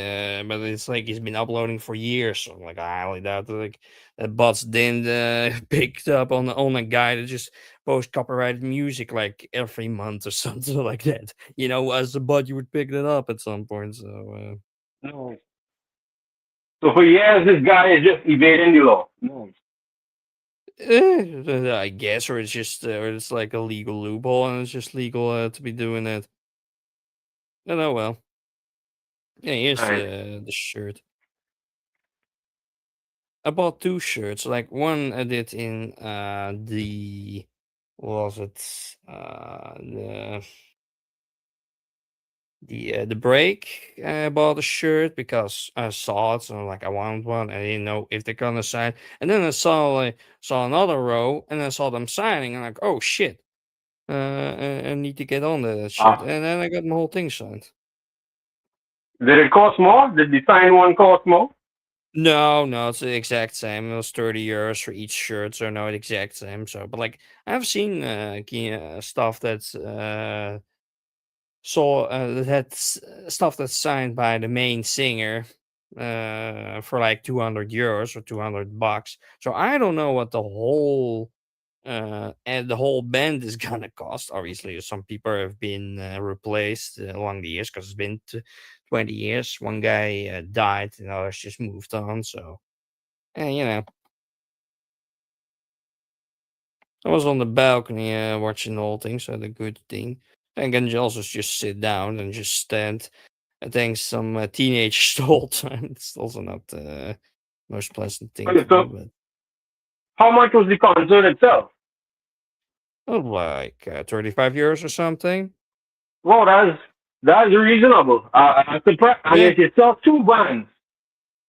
Speaker 1: But it's like he's been uploading for years. So like, I highly doubt that bots didn't picked up on a guy that just post copyrighted music like every month or something like that. As a bot, you would pick that up at some point. So.
Speaker 2: No. So for years, this guy is just evading the law. No.
Speaker 1: I guess, or or it's like a legal loophole, and it's just legal to be doing that. And oh well. Yeah, here's
Speaker 2: Nice.
Speaker 1: the shirt. I bought two shirts. Like one I did in the what was it the break. I bought a shirt because I saw it, so I'm like I want one. I didn't know if they're gonna sign, and then I saw another row, and I saw them signing. And like, oh shit. I need to get on that shit.
Speaker 2: Ah,
Speaker 1: And then I got my whole thing signed.
Speaker 2: did it cost more? Did the sign one cost more?
Speaker 1: No, it's the exact same. It was 30 euros for each shirt, so no, the exact same. So, but like I've seen stuff that's that had stuff that's signed by the main singer for like 200 euros or 200 bucks. So I don't know what the whole band is gonna cost. Obviously, some people have been replaced along the years because it's been 20 years. One guy died, and others just moved on. So, and I was on the balcony watching the whole thing, so the good thing. And can you also just sit down and just stand. I think some teenage stole time. It's also not the most pleasant thing
Speaker 2: Okay,
Speaker 1: to do,
Speaker 2: so
Speaker 1: but
Speaker 2: how much was the concert itself?
Speaker 1: oh, like 35 euros or something.
Speaker 2: Well, that's reasonable. I'm surprised. And
Speaker 1: Yeah,
Speaker 2: if you sell two bands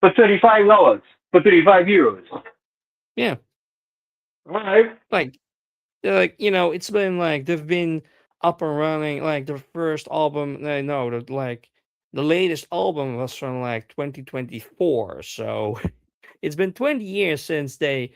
Speaker 2: for $35, for €35.
Speaker 1: yeah.
Speaker 2: All right.
Speaker 1: Like it's been like they've been up and running. Like the first album, no, like the latest album was from like 2024. So it's been 20 years since they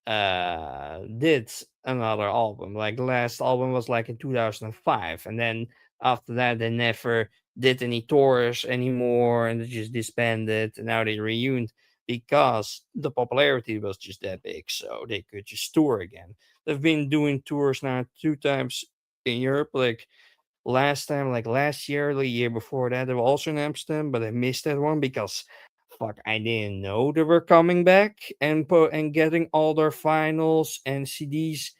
Speaker 1: did another album. Like the last album was like in 2005, and then after that they never did any tours anymore, and they just disbanded. And now they reunited because the popularity was just that big, so they could just tour again. They've been doing tours now two times in Europe. Like last time, like last year, the year before that, they were also in Amsterdam, but I missed that one because fuck, I didn't know they were coming back and getting all their finals and CDs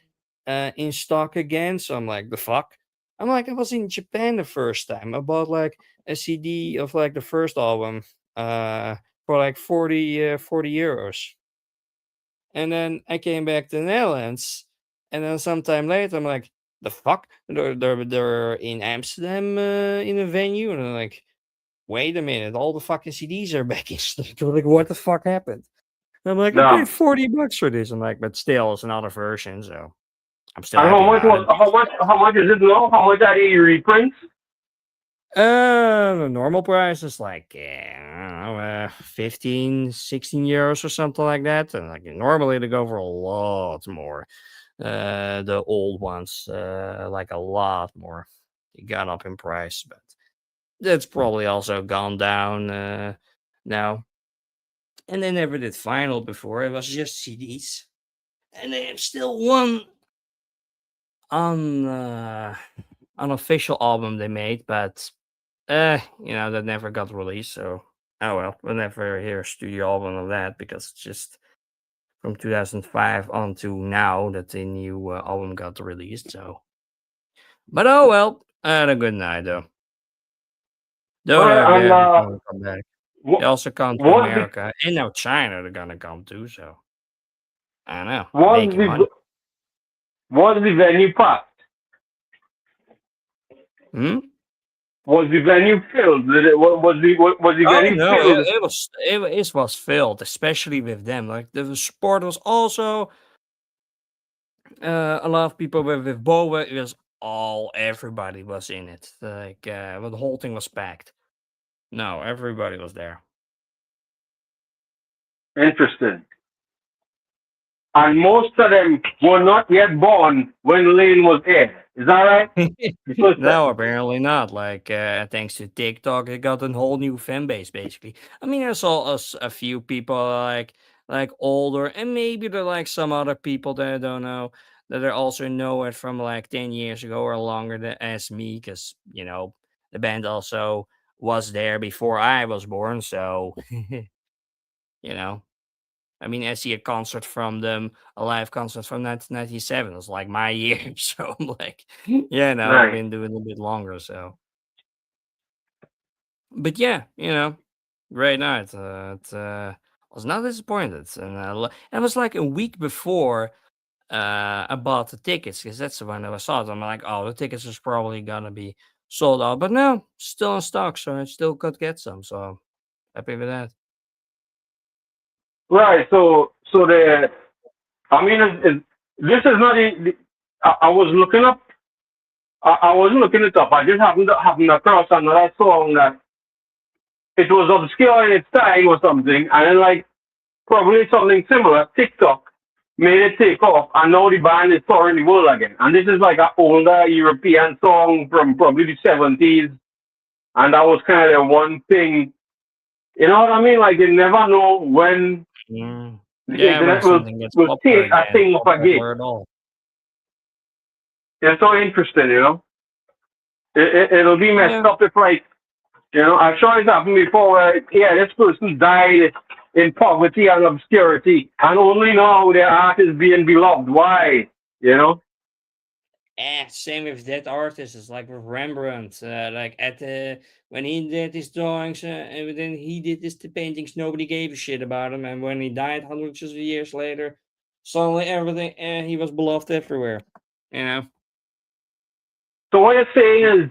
Speaker 1: in stock again. So I'm like, the fuck. I'm like, I was in Japan the first time. I bought like a CD of like the first album uh, for like 40 euros. And then I came back to the Netherlands, and then sometime later, I'm like, the fuck? They're in Amsterdam in a venue, and I'm like, wait a minute, all the fucking CDs are back in stock. I'm like, what the fuck happened? And I'm like, I paid
Speaker 2: Now,
Speaker 1: $40 for this. I'm like, but still, it's another version, so I'm still
Speaker 2: and
Speaker 1: happy about it.
Speaker 2: how much is it now? How much are the reprints?
Speaker 1: The normal price is like, I don't know, 15, 16 euros or something like that. And like normally they go for a lot more. The old ones, like a lot more. It got up in price, but that's probably also gone down now. And they never did vinyl before. It was just CDs. And they have still one un, unofficial album they made, but that never got released. So, oh well, we'll never hear a studio album of that because it's just from 2005 on to now that the new album got released. So, but oh well, had a good night though.
Speaker 2: All
Speaker 1: Don't know if
Speaker 2: right, and
Speaker 1: they're ever gonna come back. They
Speaker 2: what
Speaker 1: also come to
Speaker 2: was the
Speaker 1: America and now China. They're gonna come too. So I don't know,
Speaker 2: was
Speaker 1: making money.
Speaker 2: the was the venue packed?
Speaker 1: Hmm?
Speaker 2: Was the venue filled? Was the
Speaker 1: Oh
Speaker 2: venue
Speaker 1: no,
Speaker 2: filled?
Speaker 1: it was filled, especially with them. Like the sport was also a lot of people with Boa. It was all everybody was in it. Like well, the whole thing was packed. No, everybody was there.
Speaker 2: Interesting. And most of them were not yet born when Lane was here. Is that right? Because
Speaker 1: No, apparently not. Like thanks to TikTok, it got a whole new fan base. Basically, I mean, I saw a few people like older, and maybe there are like some other people that I don't know that I also know it from like 10 years ago or longer than as me, because the band also was there before I was born. So you know, I mean, I see a concert from them, a live concert from 1997. It's like my year. So I'm like, yeah, no, they've
Speaker 2: nice.
Speaker 1: been doing it a bit longer. So, but yeah, great night. I was not disappointed. And it was like a week before I bought the tickets because that's when I saw it. I'm like, oh, the tickets is probably going to be sold out. But no, still in stock. So I still could get some. So happy with that.
Speaker 2: Right. So I mean, this is not. I was looking up. I wasn't looking it up. I just happened across another song that it was obscure in its time or something, and then like probably something similar. TikTok made it take off, and now the band is touring the world again. And this is like an older European song from probably the '70s, and that was kind of the one thing. You know what I mean? Like you never know when
Speaker 1: Mm.
Speaker 2: the
Speaker 1: Yeah, when
Speaker 2: internet
Speaker 1: something gets
Speaker 2: will
Speaker 1: popular
Speaker 2: take a
Speaker 1: again,
Speaker 2: thing of
Speaker 1: or
Speaker 2: a gig.
Speaker 1: popular at all.
Speaker 2: It's so interesting, you know. It'll be messed
Speaker 1: Yeah.
Speaker 2: up if like I'm sure it's happened before where yeah, this person died in poverty and obscurity, and only now their art is being beloved. Why? You know,
Speaker 1: Same with that artist. It's like with Rembrandt. Like at the when he did his drawings, and then he did his paintings, nobody gave a shit about him. And when he died hundreds of years later, suddenly everything, he was beloved everywhere. You know?
Speaker 2: so what you're saying is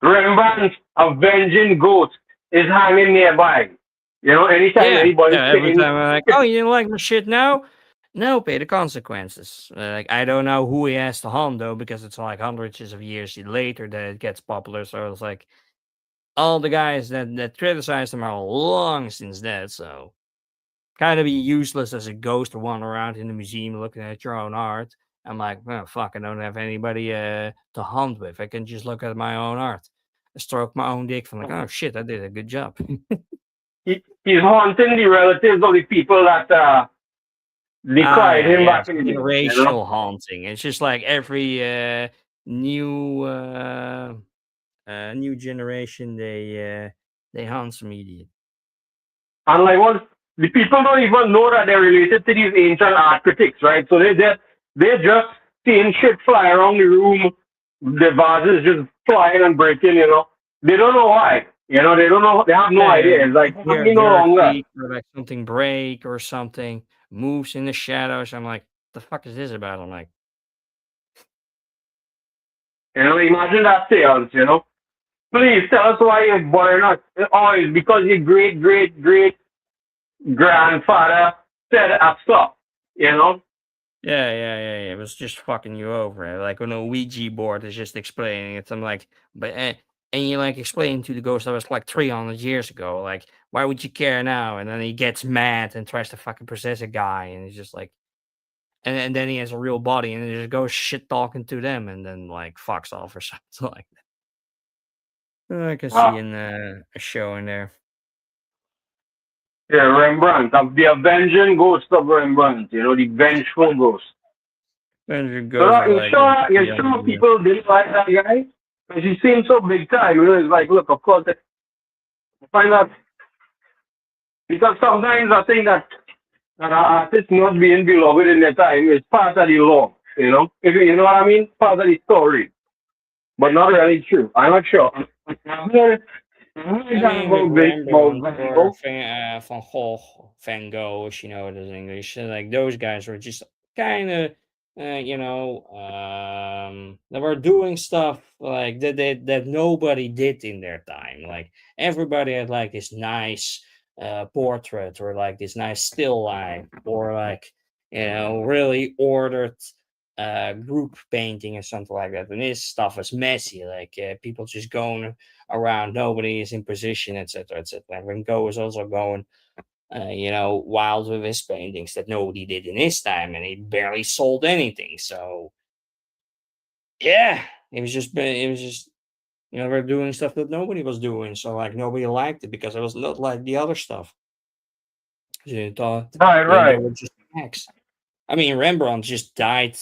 Speaker 2: Rembrandt's avenging ghost is hanging nearby. You know, anytime
Speaker 1: Yeah,
Speaker 2: anybody's
Speaker 1: yeah. Every
Speaker 2: saying
Speaker 1: time I'm like, "Oh, you didn't like my shit now? No, pay the consequences." Like I don't know who he has to harm though, because it's like hundreds of years later that it gets popular. So it's like all the guys that criticized him are long since dead. So kind of be useless as a ghost to wander around in the museum looking at your own art. I'm like, well, fuck, I don't have anybody to hunt with. I can just look at my own art, stroke my own dick. I'm like, oh shit, I did a good job.
Speaker 2: he's haunting the relatives of the people that
Speaker 1: Ah,
Speaker 2: decried
Speaker 1: yeah,
Speaker 2: him
Speaker 1: yeah.
Speaker 2: back in
Speaker 1: It's
Speaker 2: the
Speaker 1: like
Speaker 2: day. You know,
Speaker 1: racial haunting. It's just like every new new generation they haunt some idiot.
Speaker 2: and like what the people don't even know that they're related to these ancient art critics, right? So they're just seeing shit fly around the room, the vases just flying and breaking. You know, they don't know why. You know, they don't know. They have no
Speaker 1: Yeah,
Speaker 2: idea. It's like
Speaker 1: hear
Speaker 2: me
Speaker 1: the
Speaker 2: no longer.
Speaker 1: earthquake or like something break or something moves in the shadows. I'm like, the fuck is this about? I'm like,
Speaker 2: You know, imagine that seance. You know, please tell us why you're bothering us. Oh, it's because your great great great grandfather said a stop. You know,
Speaker 1: yeah, yeah, yeah, yeah. It was just fucking you over. Like on a Ouija board is just explaining it. I'm like, but and you like explaining to the ghost that was like 300 years ago. Like, why would you care now? And then he gets mad and tries to fucking possess a guy, and he's just like, and then he has a real body, and he just goes shit talking to them, and then like fucks off or something like that. I can see
Speaker 2: ah,
Speaker 1: in a show in there.
Speaker 2: yeah, Rembrandt, of the avenging ghost of Rembrandt. You know, the vengeful ghost.
Speaker 1: Stranger
Speaker 2: So
Speaker 1: goes are like the
Speaker 2: you sure
Speaker 1: beyond.
Speaker 2: people didn't like that guy? Because he seemed so big time. You know, it's like, look, of course, I find that because sometimes I think that an artist not being beloved in their time is part of the law. You know, if you know what I mean, part of the story, but not really true. I'm not sure. I'm
Speaker 1: I
Speaker 2: not
Speaker 1: mean, with
Speaker 2: about big about
Speaker 1: Rembrandt
Speaker 2: Van
Speaker 1: or
Speaker 2: Gogh.
Speaker 1: Van Gogh, Van Gogh, as you know it in English, like those guys were just kind of, they were doing stuff like that nobody did in their time. Like everybody had like this nice portrait or like this nice still life or like really ordered group painting or something like that. And this stuff was messy, like people just going around, nobody is in position, etc., etc. Van Gogh is also going, wild with his paintings that nobody did in his time, and he barely sold anything. So yeah, it was just we're doing stuff that nobody was doing. So like nobody liked it because it was not like the other stuff. You thought
Speaker 2: Right,
Speaker 1: they
Speaker 2: right.
Speaker 1: were just hacks. I mean, Rembrandt just died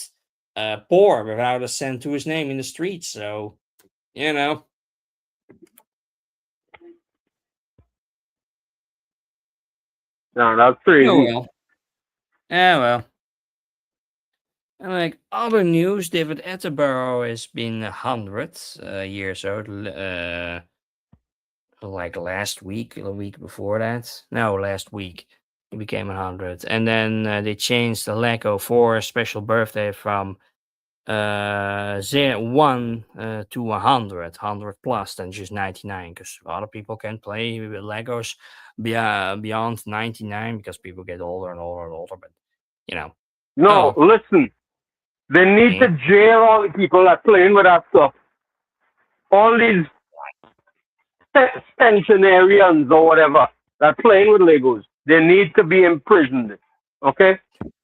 Speaker 1: poor without a cent to his name in the streets. So you know,
Speaker 2: No, that's
Speaker 1: oh
Speaker 2: crazy.
Speaker 1: well. Yeah, well. And like other news, David Attenborough has been 100 years old. Like last week, the week before that. No, last week he became 100, and then they changed the Lego for a special birthday from 1 to 100 plus than just 99, because a lot of people can play with Legos beyond 99 because people get older and older and older. But you know,
Speaker 2: No,
Speaker 1: oh,
Speaker 2: listen. They need to
Speaker 1: eh,
Speaker 2: jail all the people that playing with that stuff. All these centenarians or whatever that playing with Legos. They need to be imprisoned. Okay?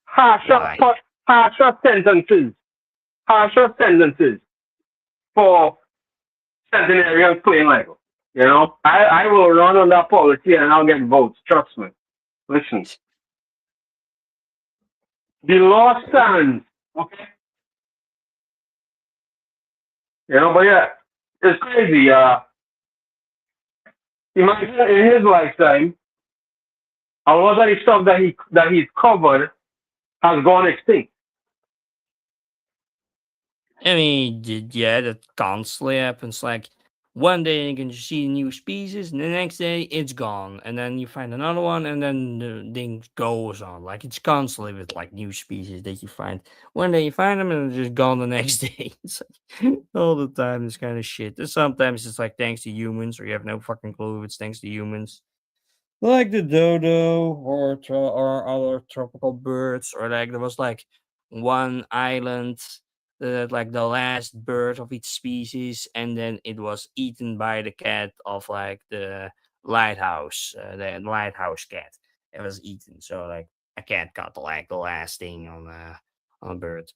Speaker 2: Harsher,
Speaker 1: why?
Speaker 2: harsher sentences. Harsher sentences for centenarians playing Lego. You know, I will run on that policy and I'll get votes. Trust me. Listen, the law stands. Okay? You know, but yeah, it's crazy. Imagine in his lifetime, a lot of the stuff that he's covered has gone extinct.
Speaker 1: I mean, yeah, that constantly happens. Like one day you can just see a new species, and the next day it's gone, and then you find another one, and then the thing goes on. Like it's constantly with like new species that you find. One day you find them, and they're just gone the next day. It's like all the time this kind of shit. And sometimes it's like thanks to humans, or you have no fucking clue if it's thanks to humans. Like the dodo or other tropical birds, or like there was like one island that like the last bird of each species, and then it was eaten by the cat of like the lighthouse cat. It was eaten, so like a cat got like the last thing on a bird.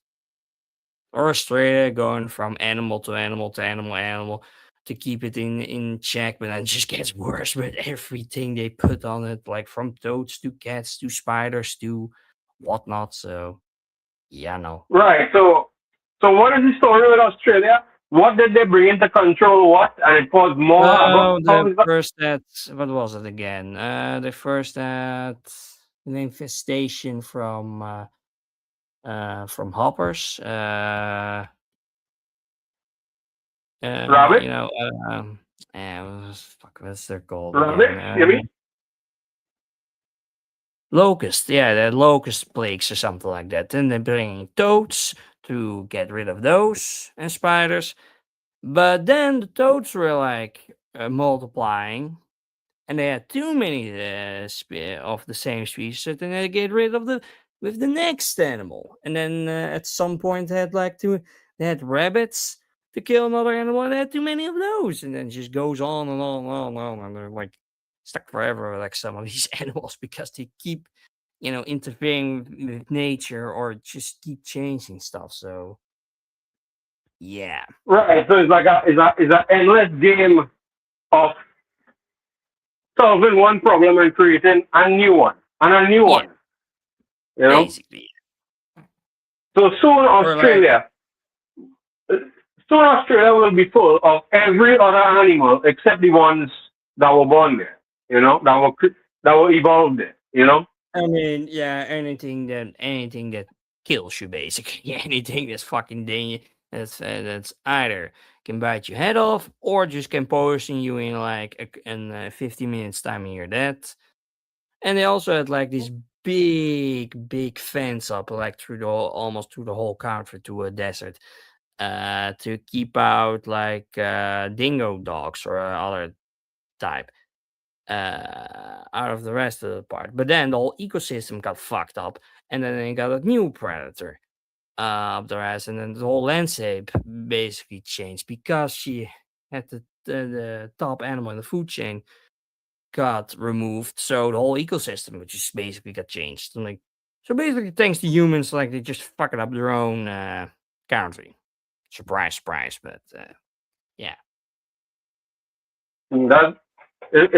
Speaker 1: Or Australia going from animal to animal to animal to keep it in check, but then it just gets worse with everything they put on it, like from toads to cats to spiders to whatnot. So yeah, no.
Speaker 2: Right. So what is the story with Australia? What did they bring into control? What and it caused more havoc?
Speaker 1: Oh,
Speaker 2: How
Speaker 1: the
Speaker 2: is that?
Speaker 1: first that what was it again? The first that an infestation from hoppers.
Speaker 2: Rabbit?
Speaker 1: You know, fuck, what's they're called
Speaker 2: Rabbit?
Speaker 1: again?
Speaker 2: You mean?
Speaker 1: Locust, yeah, the locust plagues or something like that. Then they bring toads to get rid of those and spiders. But then the toads were like multiplying, and they had too many of the same species, so then they get rid of the with the next animal. And then at some point they had rabbits to kill another animal, and they had too many of those, and then it just goes on and on and on and on, and they're like stuck forever with like some of these animals because they keep interfering with nature or just keep changing stuff. So yeah,
Speaker 2: Right. So it's like a endless game of solving one problem and creating a new one and a new
Speaker 1: yeah,
Speaker 2: one. You know.
Speaker 1: basically,
Speaker 2: So
Speaker 1: or like
Speaker 2: soon Australia will be full of every other animal except the ones that were born there. You know, that were evolved there. You know.
Speaker 1: I mean, yeah, anything that kills you, basically. Anything that's fucking dangerous. That's either can bite your head off or just can poison you in like in 50 minutes time and you're dead. And they also had like this big fence up like through almost through the whole country to a desert to keep out like dingo dogs or other type out of the rest of the part. But then the whole ecosystem got fucked up, and then they got a new predator up their ass, and then the whole landscape basically changed because she had the top animal in the food chain got removed, so the whole ecosystem which just basically got changed. And like, so basically, thanks to humans, like they just fucking up their own country. Surprise, surprise, but yeah.
Speaker 2: And that is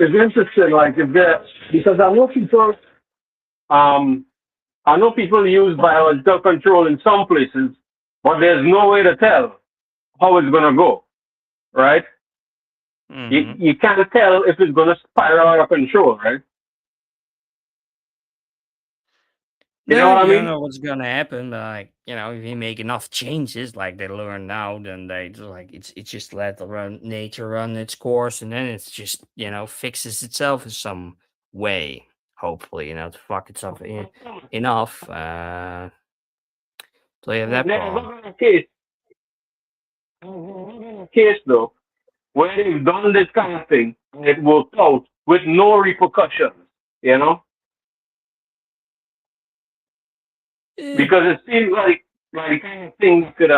Speaker 2: interesting. Like if there because um I know people use biological control in some places, but there's no way to tell how it's gonna go, right?
Speaker 1: hmm
Speaker 2: You can't tell if it's gonna spiral out of control, right? You know
Speaker 1: No,
Speaker 2: what I
Speaker 1: you don't
Speaker 2: mean?
Speaker 1: know what's gonna happen, but like if you make enough changes, like they learn now, then they like it's just let the nature run its course, and then it's just fixes itself in some way. Hopefully, to fuck itself enough till you have that
Speaker 2: There's
Speaker 1: problem.
Speaker 2: never been a case though where they've done this kind of thing and it worked out with no repercussions, you know?
Speaker 1: Eh,
Speaker 2: Because it seems like the kind of thing could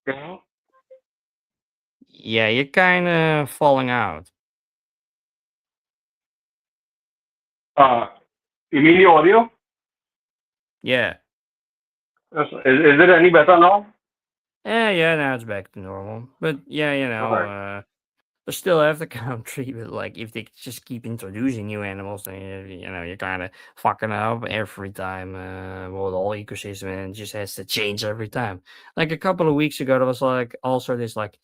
Speaker 2: you know?
Speaker 1: yeah, you're kind of falling out.
Speaker 2: Uh you mean the audio?
Speaker 1: Yeah,
Speaker 2: Is it any better now?
Speaker 1: yeah. Now it's back to normal, but yeah,
Speaker 2: All right.
Speaker 1: they still have the country, but like if they just keep introducing new animals, then you're kind of fucking up every time. Well, the whole ecosystem and it just has to change every time. Like a couple of weeks ago, there was like also this like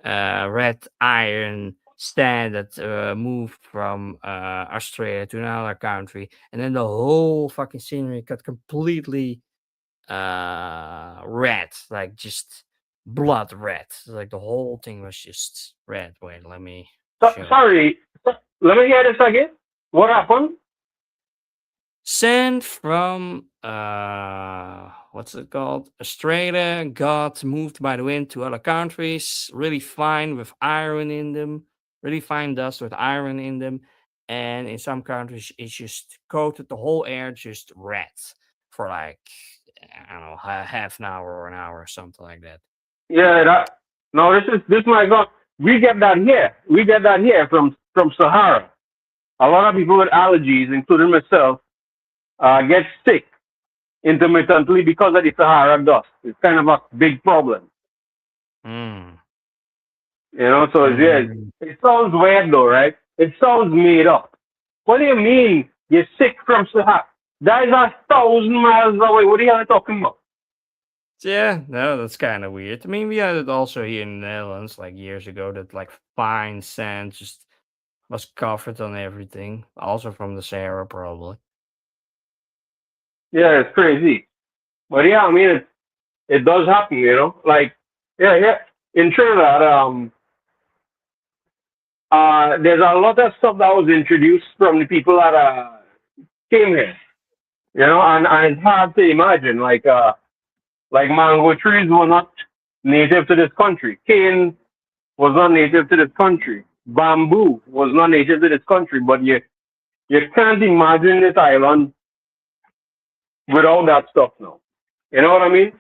Speaker 1: red iron stand that moved from Australia to another country, and then the whole fucking scenery got completely red, like just blood red. Like the whole thing was just red. Wait, let me show it.
Speaker 2: Sorry, let me hear this again. What happened?
Speaker 1: Sand from what's it called? Australia got moved by the wind to other countries, really fine with iron in them, really fine dust with iron in them. And in some countries it just coated the whole air just red for like I don't know, half an hour or an hour or something like that.
Speaker 2: Yeah, that. No, this my God. We get that here. We get that here from Sahara. A lot of people with allergies, including myself, get sick intermittently because of the Sahara dust. It's kind of a big problem.
Speaker 1: Mm.
Speaker 2: So yeah,
Speaker 1: Mm.
Speaker 2: it sounds weird though, right? It sounds made up. What do you mean you're sick from Sahara? That is 1,000 miles away. What are you talking about?
Speaker 1: Yeah, no, that's kind of weird. I mean, we had it also here in the Netherlands, like years ago, that like fine sand just was covered on everything, also from the Sahara, probably.
Speaker 2: Yeah, it's crazy. But yeah, I mean, it does happen, Like, yeah, yeah. In Trinidad, there's a lot of stuff that was introduced from the people that came here, and it's hard to imagine. Like mango trees were not native to this country. Cane was not native to this country. Bamboo was not native to this country. But you can't imagine this island without that stuff now. You know what I mean?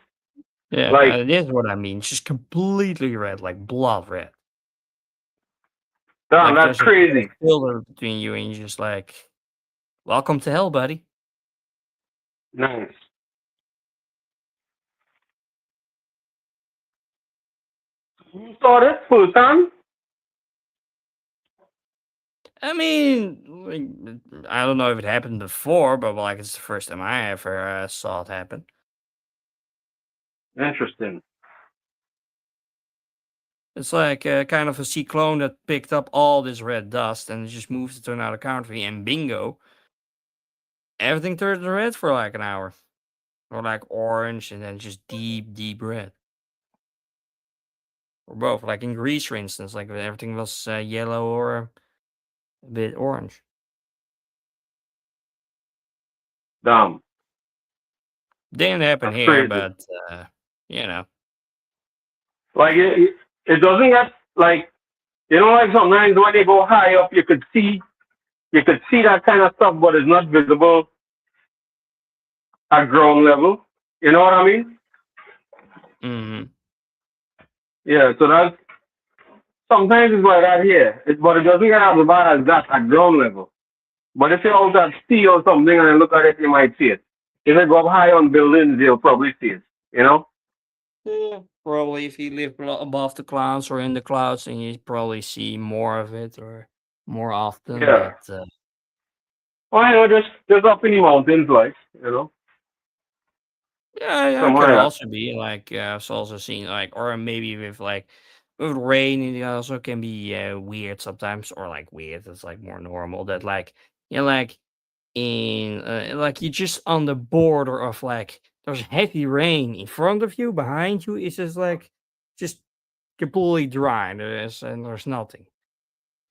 Speaker 1: Yeah,
Speaker 2: Like,
Speaker 1: that's what I mean. Just completely red, like blood red.
Speaker 2: damn,
Speaker 1: Like
Speaker 2: that's
Speaker 1: there's a
Speaker 2: crazy.
Speaker 1: filter between you, and you're just like, "Welcome to hell, buddy."
Speaker 2: Nice. You saw this full time?
Speaker 1: I mean, I don't know if it happened before, but like it's the first time I ever saw it happen.
Speaker 2: Interesting.
Speaker 1: It's like kind of a cyclone that picked up all this red dust and just moved it to another country, and bingo, everything turned red for like an hour, or like orange, and then just deep, deep red, or both. Like in Greece, for instance, like everything was yellow or a bit orange.
Speaker 2: Damn,
Speaker 1: Didn't happen
Speaker 2: that's
Speaker 1: here,
Speaker 2: crazy.
Speaker 1: but you know,
Speaker 2: Like it doesn't get like like sometimes when you go high up, you could see that kind of stuff, but it's not visible at ground level. You know what I mean?
Speaker 1: hmm
Speaker 2: Yeah. So that's sometimes it's like that here, but it doesn't get as bad as that at ground level. But if you're out at sea or something and you look at it, you might see it. If you go up high on buildings, you'll probably see it. You know?
Speaker 1: yeah, probably if you live above the clouds or in the clouds, then you probably see more of it or more often.
Speaker 2: Yeah.
Speaker 1: But
Speaker 2: Well, just up in the mountains, like
Speaker 1: yeah, yeah, it can
Speaker 2: somewhere like
Speaker 1: also be like I've also seen like, or maybe with like with rain, it also can be weird sometimes, or like weird. It's like more normal that like like in like you're just on the border of like there's heavy rain in front of you, behind you is just completely dry. There's nothing.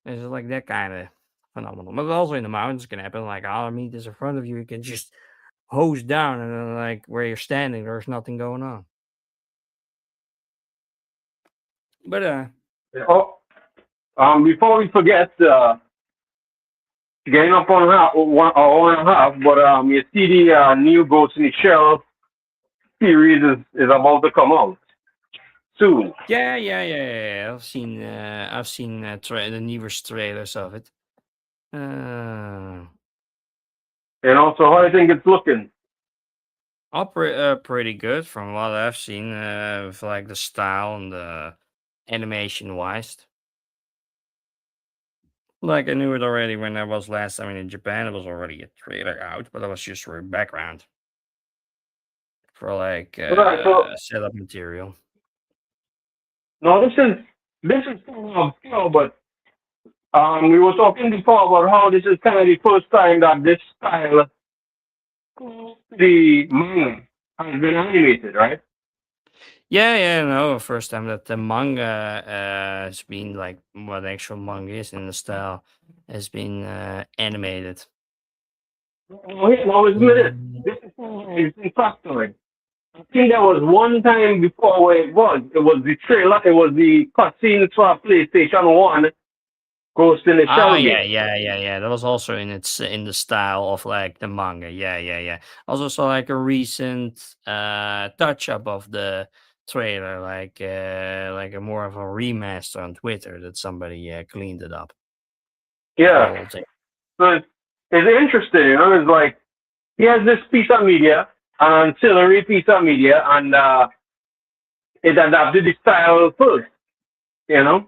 Speaker 1: It's like that kind of phenomenon. But also in the mountains can happen. Like all meters in front of you, you can just hose down, and then like where you're standing, there's nothing going on. But
Speaker 2: that. Oh, before we forget, getting up on half, one hour and a half, but you see the new Ghost in the Shell series is about to come out soon.
Speaker 1: yeah, yeah, yeah, yeah, yeah. I've seen the newest trailers of it. Uh,
Speaker 2: So how do you think it's looking?
Speaker 1: Pretty good from what I've seen. With like the style and the animation wise. Like I knew it already when I was last time in Japan. It was already a trailer out, but it was just for background for like
Speaker 2: Right. So
Speaker 1: setup material.
Speaker 2: no, this is kind of obscure, but We were talking before about how this is kind of the first time that this style, the manga, has been animated, right?
Speaker 1: Yeah, yeah, no, first time that the manga has been like what actual manga is in the style has been animated.
Speaker 2: Oh, yeah, now isn't it?
Speaker 1: Mm.
Speaker 2: This is interesting factoid. I think there was one time before where it was. It was the trailer. It was the cutscenes for PlayStation One Ghost in the
Speaker 1: Ah,
Speaker 2: Shell
Speaker 1: yeah,
Speaker 2: game.
Speaker 1: yeah, yeah, yeah. That was also in the style of like the manga. Yeah, yeah, yeah. Also saw like a recent touch up of the trailer, like a more of a remaster on Twitter that somebody cleaned it up of the
Speaker 2: Yeah.
Speaker 1: whole thing.
Speaker 2: So it's interesting, you know. It's like he has this piece of media, an ancillary piece of media, and it adapted the style first. You know,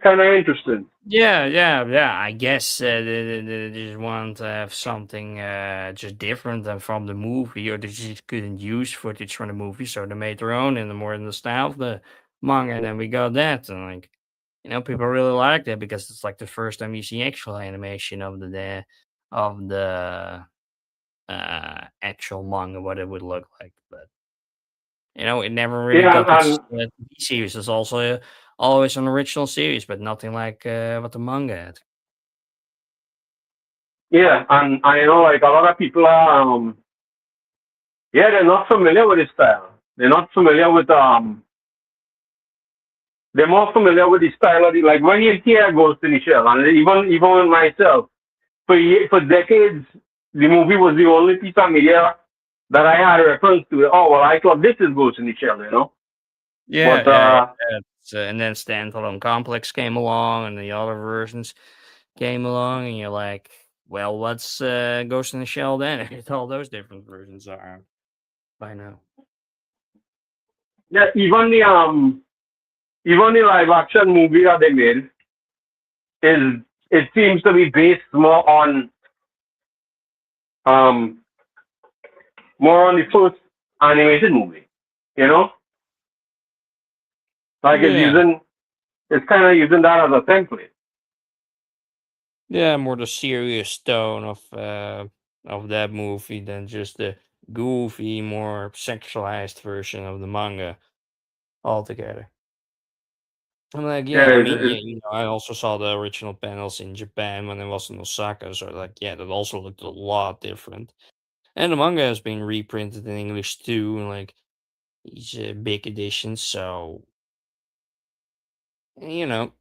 Speaker 2: kind of interesting.
Speaker 1: Yeah, yeah, yeah. I guess they just want to have something just different than from the movie, or they just couldn't use footage from the movie, so they made their own in the more in the style of the manga. And then we got that, and like people really like that because it's like the first time you see actual animation of the actual manga, what it would look like. But it never really
Speaker 2: Yeah,
Speaker 1: got its
Speaker 2: and
Speaker 1: TV series. It's also always an original series, but nothing like what the manga had.
Speaker 2: yeah, and I know like a lot of people are yeah, they're not familiar with this style. They're not familiar with they're more familiar with the style of the like when you hear Ghost in the Shell, and even with myself for decades, the movie was the only piece of media that I had a reference to. Oh well, I thought this is Ghost in the Shell, you know.
Speaker 1: Yeah,
Speaker 2: But
Speaker 1: yeah, yeah. Yeah. And then Standalone Complex came along, and the other versions came along, and you're like, well, what's Ghost in the Shell then? If all those different versions are by now.
Speaker 2: yeah, even the live action movie that they made is it seems to be based um more on the first animated movie. You know, like
Speaker 1: Yeah,
Speaker 2: it's kind of using that as a template.
Speaker 1: yeah, more the serious tone of that movie than just the goofy, more sexualized version of the manga altogether. I'm like,
Speaker 2: Yeah,
Speaker 1: yeah, I mean, yeah, I also saw the original panels in Japan when it was in Osaka, so like, yeah, that also looked a lot different. And the manga has been reprinted in English too, and like these big editions. So you know,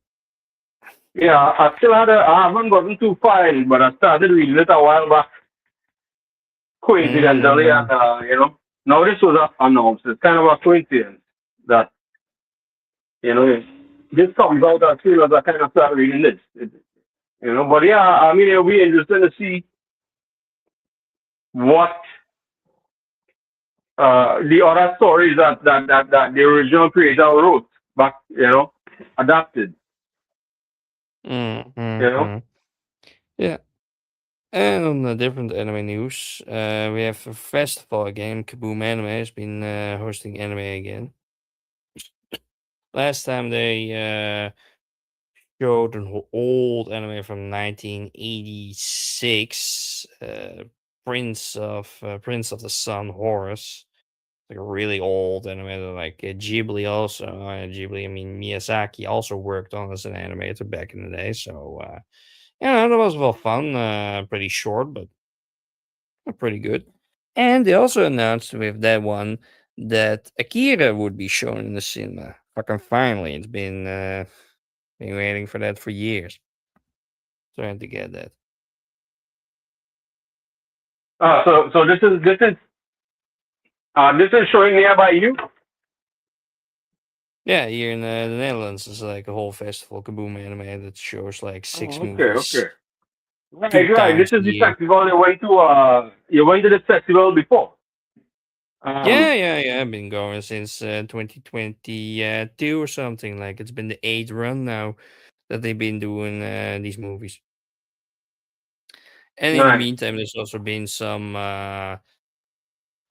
Speaker 2: yeah. I haven't gotten too far in, but I started reading it a while back, coincidentally, and
Speaker 1: mm,
Speaker 2: now this was announced. It's kind of a coincidence that this comes out as soon as I kind of start reading this. But yeah, I mean, it'll be interesting to see what the other stories that the original creator wrote back, adapted, you know.
Speaker 1: mm. Yeah. And on the different anime news, we have a festival again. Kaboom Anime has been hosting anime again. Last time they showed an old anime from 1986, Prince of the Sun Horus, like a really old anime. Like Ghibli also, Ghibli. I mean Miyazaki also worked on as an animator back in the day. So that was well fun. Pretty short, but pretty good. And they also announced with that one that Akira would be shown in the cinema. Fucking finally, it's been waiting for that for years. Trying to get that.
Speaker 2: So this is showing nearby you.
Speaker 1: Yeah, here in the Netherlands, it's like a whole festival, Kaboom Anime, that shows like six
Speaker 2: Oh, okay,
Speaker 1: movies
Speaker 2: okay. Right,
Speaker 1: two
Speaker 2: right. This
Speaker 1: times a
Speaker 2: is the
Speaker 1: year.
Speaker 2: festival you went to. You went to this festival before.
Speaker 1: Yeah,
Speaker 2: Um,
Speaker 1: yeah, yeah. I've been going since 2022 or something. Like it's been the eighth run now that they've been doing these movies. And in the
Speaker 2: nice.
Speaker 1: meantime, there's also been some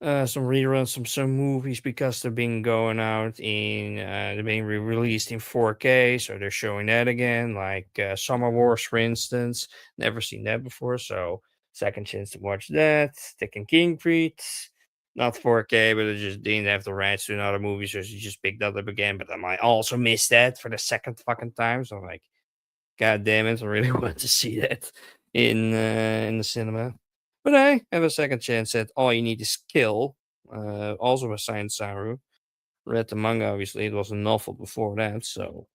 Speaker 1: some reruns, some movies because they're being going out they're being released in 4K, so they're showing that again. Like Summer Wars, for instance, never seen that before, so second chance to watch that. Tekken King Creed, not 4K, but I just didn't have the rights to another movie, so she just picked that up again. But I might also miss that for the second fucking time. So I'm like, God damn it, I really want to see that in the cinema. But I have a second chance at All You Need Is Kill, also a Science Saru. Read the manga, obviously. It was a novel before that, so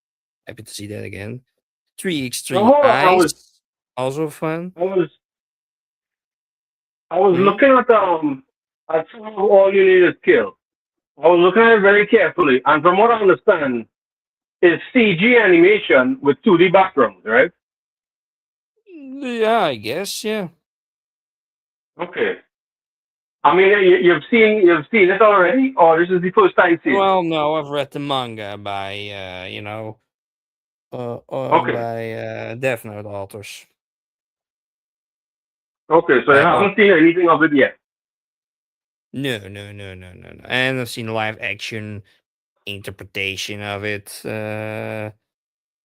Speaker 1: happy to see that again. 3x3
Speaker 2: Now hold on,
Speaker 1: Eyes, also fun.
Speaker 2: I was I was
Speaker 1: Hmm?
Speaker 2: looking at some of All You Need Is Kill. I was looking at it very carefully, and from what I understand, it's CG animation with 2D backgrounds, right?
Speaker 1: Yeah, I guess, yeah.
Speaker 2: Okay. I mean, you've seen it already, or this is the first time seeing it?
Speaker 1: Well, no, I've read the manga by,
Speaker 2: Okay.
Speaker 1: by Death Note authors.
Speaker 2: Okay, so you
Speaker 1: By all.
Speaker 2: haven't seen anything of it yet.
Speaker 1: No, no, no, no, no, no. And I've seen live action interpretation of it.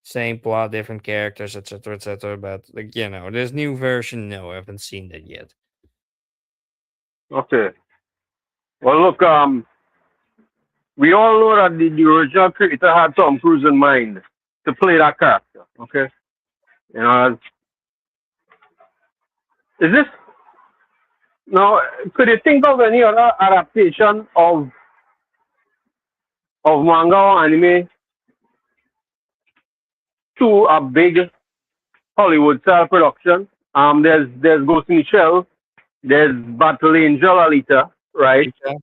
Speaker 1: Same plot, different characters, etc., etc. But like this new version, no, I haven't seen that yet.
Speaker 2: Okay. Well, look, we all know that the original creator had Tom Cruise in mind to play that character. Okay. You know, is this now? Could you think of any other adaptation of manga or anime to a big Hollywood style production? There's Ghost in the Shell, there's Battle Angel Alita, right?
Speaker 1: Okay.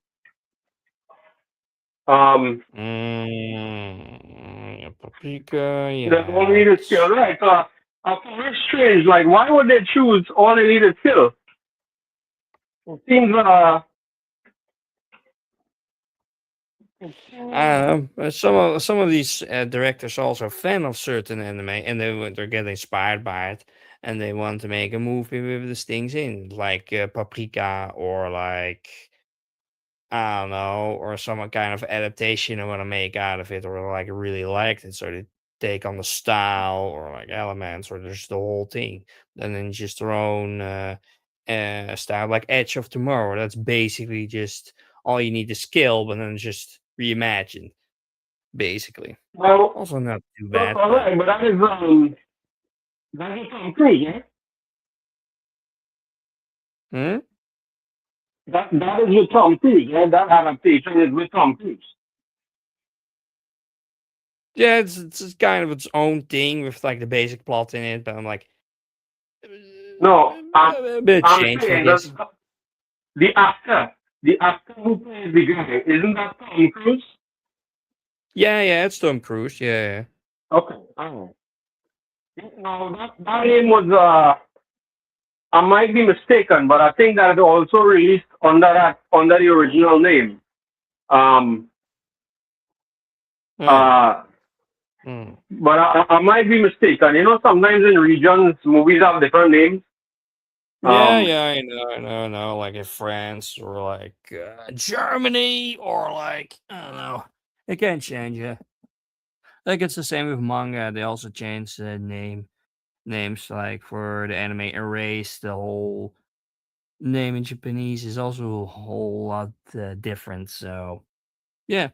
Speaker 2: Um,
Speaker 1: Yeah, Paprika,
Speaker 2: there's All They
Speaker 1: yeah.
Speaker 2: Need Is Kill, right? So I found it strange. Like, why would they choose All They Need Is Kill? It seems
Speaker 1: I don't know. Some of these directors are also fan of certain anime, and they're getting inspired by it, and they want to make a movie with these things in, like Paprika, or like I don't know, or some kind of adaptation I want to make out of it, or like really liked it, so they take on the style or like elements or just the whole thing, and then just their own style, like Edge of Tomorrow. That's basically just all you need is skill, but then just reimagined, basically.
Speaker 2: well,
Speaker 1: Also not too
Speaker 2: well,
Speaker 1: bad,
Speaker 2: all
Speaker 1: but
Speaker 2: right, but that is Tom Cruise, yeah.
Speaker 1: hmm?
Speaker 2: That is with Tom Cruise, yeah. That adaptation is with Tom Cruise.
Speaker 1: Yeah, it's kind of its own thing with like the basic plot in it, but I'm like
Speaker 2: No,
Speaker 1: a bit
Speaker 2: I'm
Speaker 1: changed, I
Speaker 2: saying
Speaker 1: guess.
Speaker 2: that the actor, the actor who plays the guy, isn't that Tom Cruise?
Speaker 1: Yeah, yeah, it's Tom Cruise. Yeah, yeah.
Speaker 2: Okay. Oh. No, that name was I might be mistaken, but I think that it also released under the original name. Um
Speaker 1: Oh.
Speaker 2: uh
Speaker 1: Hmm.
Speaker 2: but I might be mistaken. You know, sometimes in regions movies have different names.
Speaker 1: Yeah,
Speaker 2: Um
Speaker 1: yeah, I know. Like in France or like Germany or like I don't know. It can change. Yeah, like it's the same with manga. They also change the names. Like for the anime Erase, the whole name in Japanese is also a whole lot different. So yeah.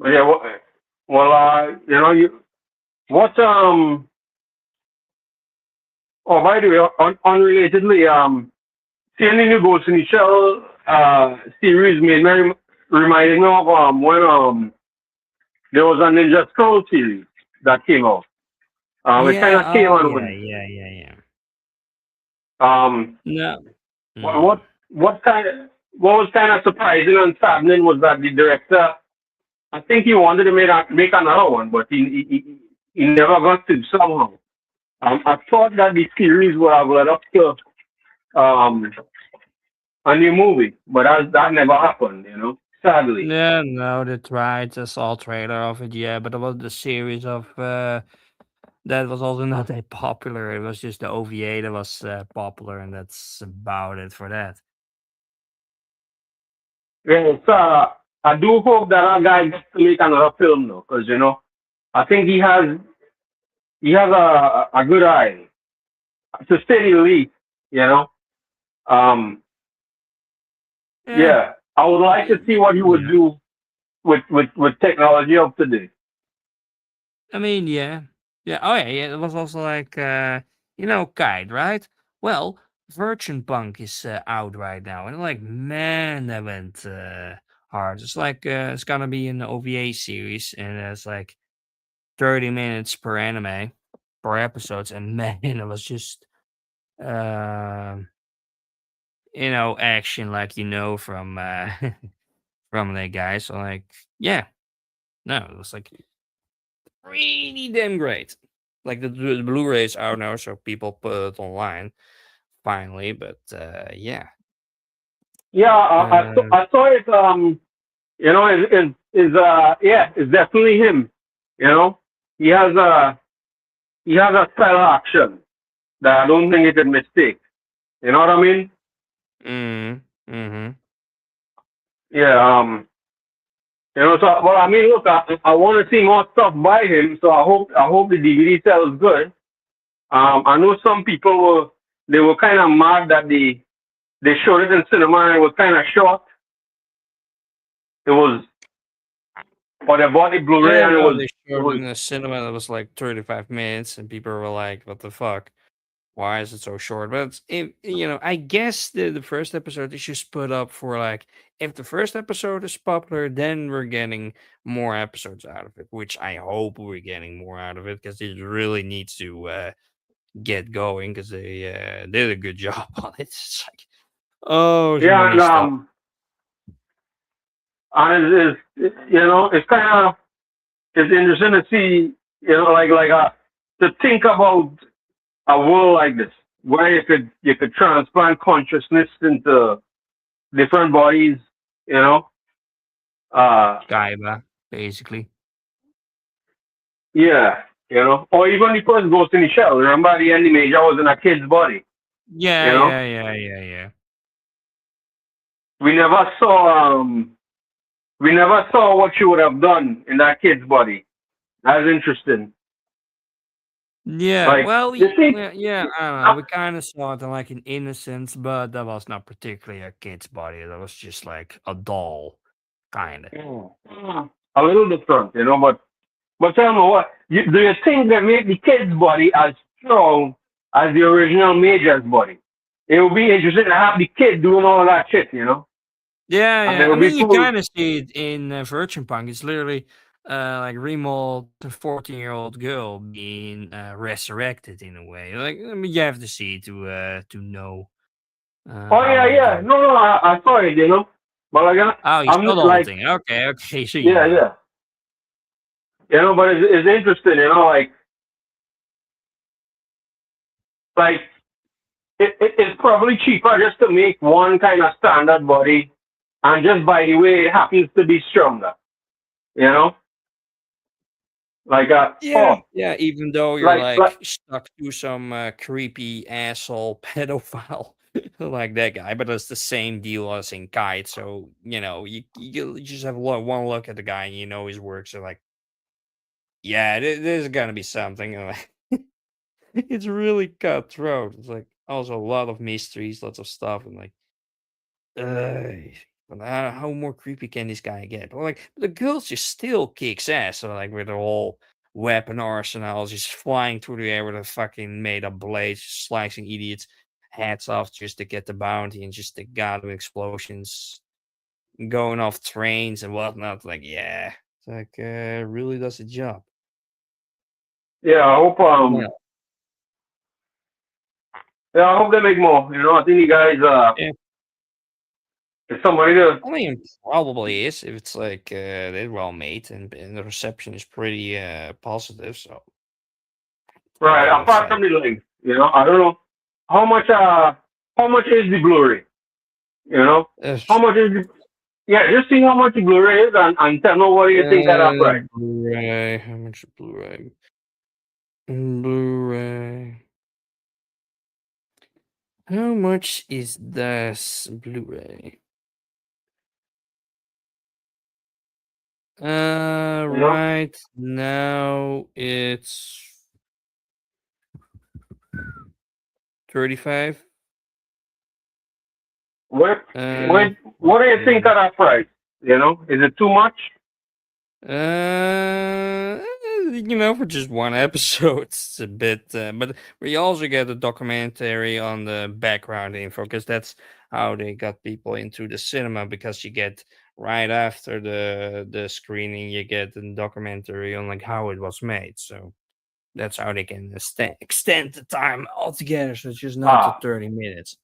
Speaker 2: yeah, well you know you what oh by the way unrelatedly seeing the new Ghost in the Shell series reminded me of when there was a Ninja Scroll series that came out. It kind
Speaker 1: Yeah.
Speaker 2: of came
Speaker 1: Oh
Speaker 2: on
Speaker 1: yeah.
Speaker 2: with
Speaker 1: Yeah. Yeah. Yeah.
Speaker 2: um
Speaker 1: No.
Speaker 2: what
Speaker 1: Mm.
Speaker 2: what what was kind of surprising and saddening was that the director, I think he wanted to make another one, but he never got to somehow. I thought that the series would have led up to um a new movie, but that never happened. You know, sadly.
Speaker 1: Yeah, no, they tried a small trailer of it, yeah, but it was the series of that was also not that popular. It was just the OVA that was popular, and that's about it for that.
Speaker 2: Yeah, so I do hope that our guy gets to make another film though, because I think he has a good eye to say the least. You know, um,
Speaker 1: Yeah,
Speaker 2: yeah, I would like to
Speaker 1: y-
Speaker 2: see what he would
Speaker 1: yeah.
Speaker 2: do with technology of today.
Speaker 1: I mean, yeah, yeah. Oh yeah, yeah. It was also like Kite, right? Well, Virgin Punk is out right now, and like, man, that went hard. It's like it's gonna be an OVA series, and it's like 30 minutes per anime per episodes, and man, it was just um action like from from that guy. So like, yeah, no, it was like really damn great. Like the Blu-ray is out now, so people put it online finally. But yeah,
Speaker 2: Yeah,
Speaker 1: uh,
Speaker 2: I saw it. Yeah, it's definitely him. You know, he has a he has a style of action that I don't think you could mistake. You know what I mean?
Speaker 1: mm-hmm.
Speaker 2: Yeah. So well, I mean, look, I want to see more stuff by him, so I hope the DVD sells good. I know some people were kind of mad that they showed it in cinema and it was kind of short. It was for the body Blu-ray
Speaker 1: Yeah,
Speaker 2: and it
Speaker 1: no,
Speaker 2: was
Speaker 1: they
Speaker 2: it
Speaker 1: showed it
Speaker 2: was
Speaker 1: in the cinema. That was like 35 minutes, and people were like, "What the fuck? Why is it so short?" But I guess the first episode is just put up for like, if the first episode is popular, then we're getting more episodes out of it. Which I hope we're getting more out of it because it really needs to get going because they did a good job on it. It's like, oh, so
Speaker 2: yeah,
Speaker 1: many stuff.
Speaker 2: and it's kind of it's interesting to see to think about a world like this where you could transplant consciousness into different bodies. You know, uh,
Speaker 1: Kaiba, basically.
Speaker 2: yeah, or even the first Ghost in the Shell. Remember the end image? I was in a kid's body. You
Speaker 1: Yeah,
Speaker 2: know,
Speaker 1: yeah, yeah, yeah, yeah.
Speaker 2: we never saw we never saw what she would have done in that kid's body. That's interesting.
Speaker 1: Yeah,
Speaker 2: Like
Speaker 1: well,
Speaker 2: you see,
Speaker 1: yeah, I don't know. We kind of saw it in like an innocence, but that was not particularly a kid's body. That was just like a doll, kind of.
Speaker 2: a little different, but tell me do you think they make the kid's body as strong as the original Major's body? It would be interesting to have the kid doing all that shit.
Speaker 1: Yeah,
Speaker 2: And it
Speaker 1: yeah. I
Speaker 2: would be
Speaker 1: mean, you
Speaker 2: cool.
Speaker 1: kind of see it in Virgin Punk. It's literally like Remol, the 14-year-old girl, being resurrected in a way. Like, I mean, you have to see it to know
Speaker 2: Oh
Speaker 1: how
Speaker 2: yeah,
Speaker 1: that
Speaker 2: yeah.
Speaker 1: goes.
Speaker 2: No, I saw it. But like
Speaker 1: Oh, you
Speaker 2: I'm
Speaker 1: saw the whole
Speaker 2: like,
Speaker 1: thing. Okay, okay. So you
Speaker 2: yeah,
Speaker 1: know.
Speaker 2: yeah. But it's interesting, like it's probably cheaper just to make one kind of standard body, and just by the way it happens to be stronger. You know, like
Speaker 1: Yeah, yeah. Even though you're
Speaker 2: like
Speaker 1: like stuck to some creepy asshole pedophile like that guy, but it's the same deal as in Kite. So you just have one look at the guy and you know his work. So like, yeah, there's gonna be something. And, like, it's really cutthroat. It's like also a lot of mysteries, lots of stuff, and like, ugh, but how more creepy can this guy get? But like, the girl just still kicks ass. So like, with her whole weapon arsenal, just flying through the air with a fucking made up blade, slicing idiots' heads off just to get the bounty, and just the goddamn explosions, going off trains and whatnot. Like, yeah, it's like really does a job.
Speaker 2: yeah.
Speaker 1: Well,
Speaker 2: I hope they make more. I think the guys
Speaker 1: yeah.
Speaker 2: is somebody to
Speaker 1: I mean, probably is if it's like they're well made and the reception is pretty positive. So
Speaker 2: right.
Speaker 1: yeah, it's
Speaker 2: Apart
Speaker 1: like
Speaker 2: from the link, I don't know how much how much is the Blu-ray. You know,
Speaker 1: uh,
Speaker 2: how much is the Yeah, just see how much the Blu-ray is and tell me what do you think at that price.
Speaker 1: Blu-ray. How much Blu-ray? Blu-ray. How much is this Blu-ray?
Speaker 2: You know,
Speaker 1: Right now it's 35.
Speaker 2: what
Speaker 1: Uh,
Speaker 2: what do you think
Speaker 1: yeah.
Speaker 2: of that price? You know, is it too much?
Speaker 1: For just one episode, it's a bit. But we also get a documentary on the background info because that's how they got people into the cinema. Because you get right after the screening, you get a documentary on like how it was made. So that's how they can extend the time altogether. So it's just not to
Speaker 2: Ah,
Speaker 1: 30 minutes.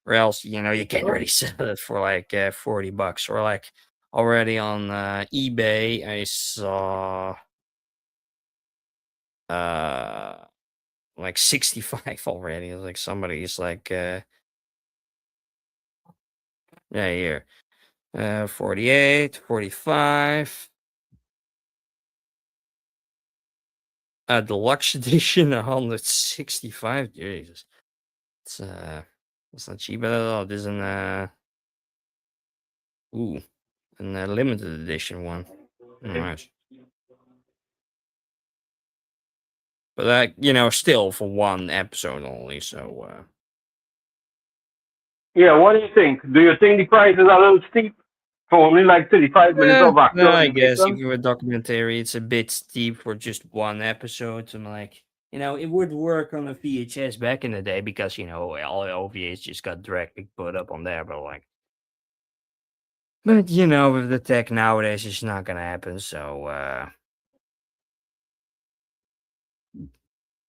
Speaker 1: Or else, you can't really sell it for like $40 or like already on eBay. I saw uh like 65 already. Like somebody's like yeah, here 48, 45, deluxe edition 165. Jesus, it's it's not cheap at all. This is an ooh an limited edition one. Nice. But still for one episode only. So
Speaker 2: yeah. What do you think? Do you think the price is a little steep for only like 35 minutes
Speaker 1: yeah,
Speaker 2: of
Speaker 1: no,
Speaker 2: actual
Speaker 1: I guess
Speaker 2: animation?
Speaker 1: even with documentary, it's a bit steep for just one episode. I'm like, it would work on a VHS back in the day because all the OVAs just got directly put up on there. But with the tech nowadays, it's not gonna happen. So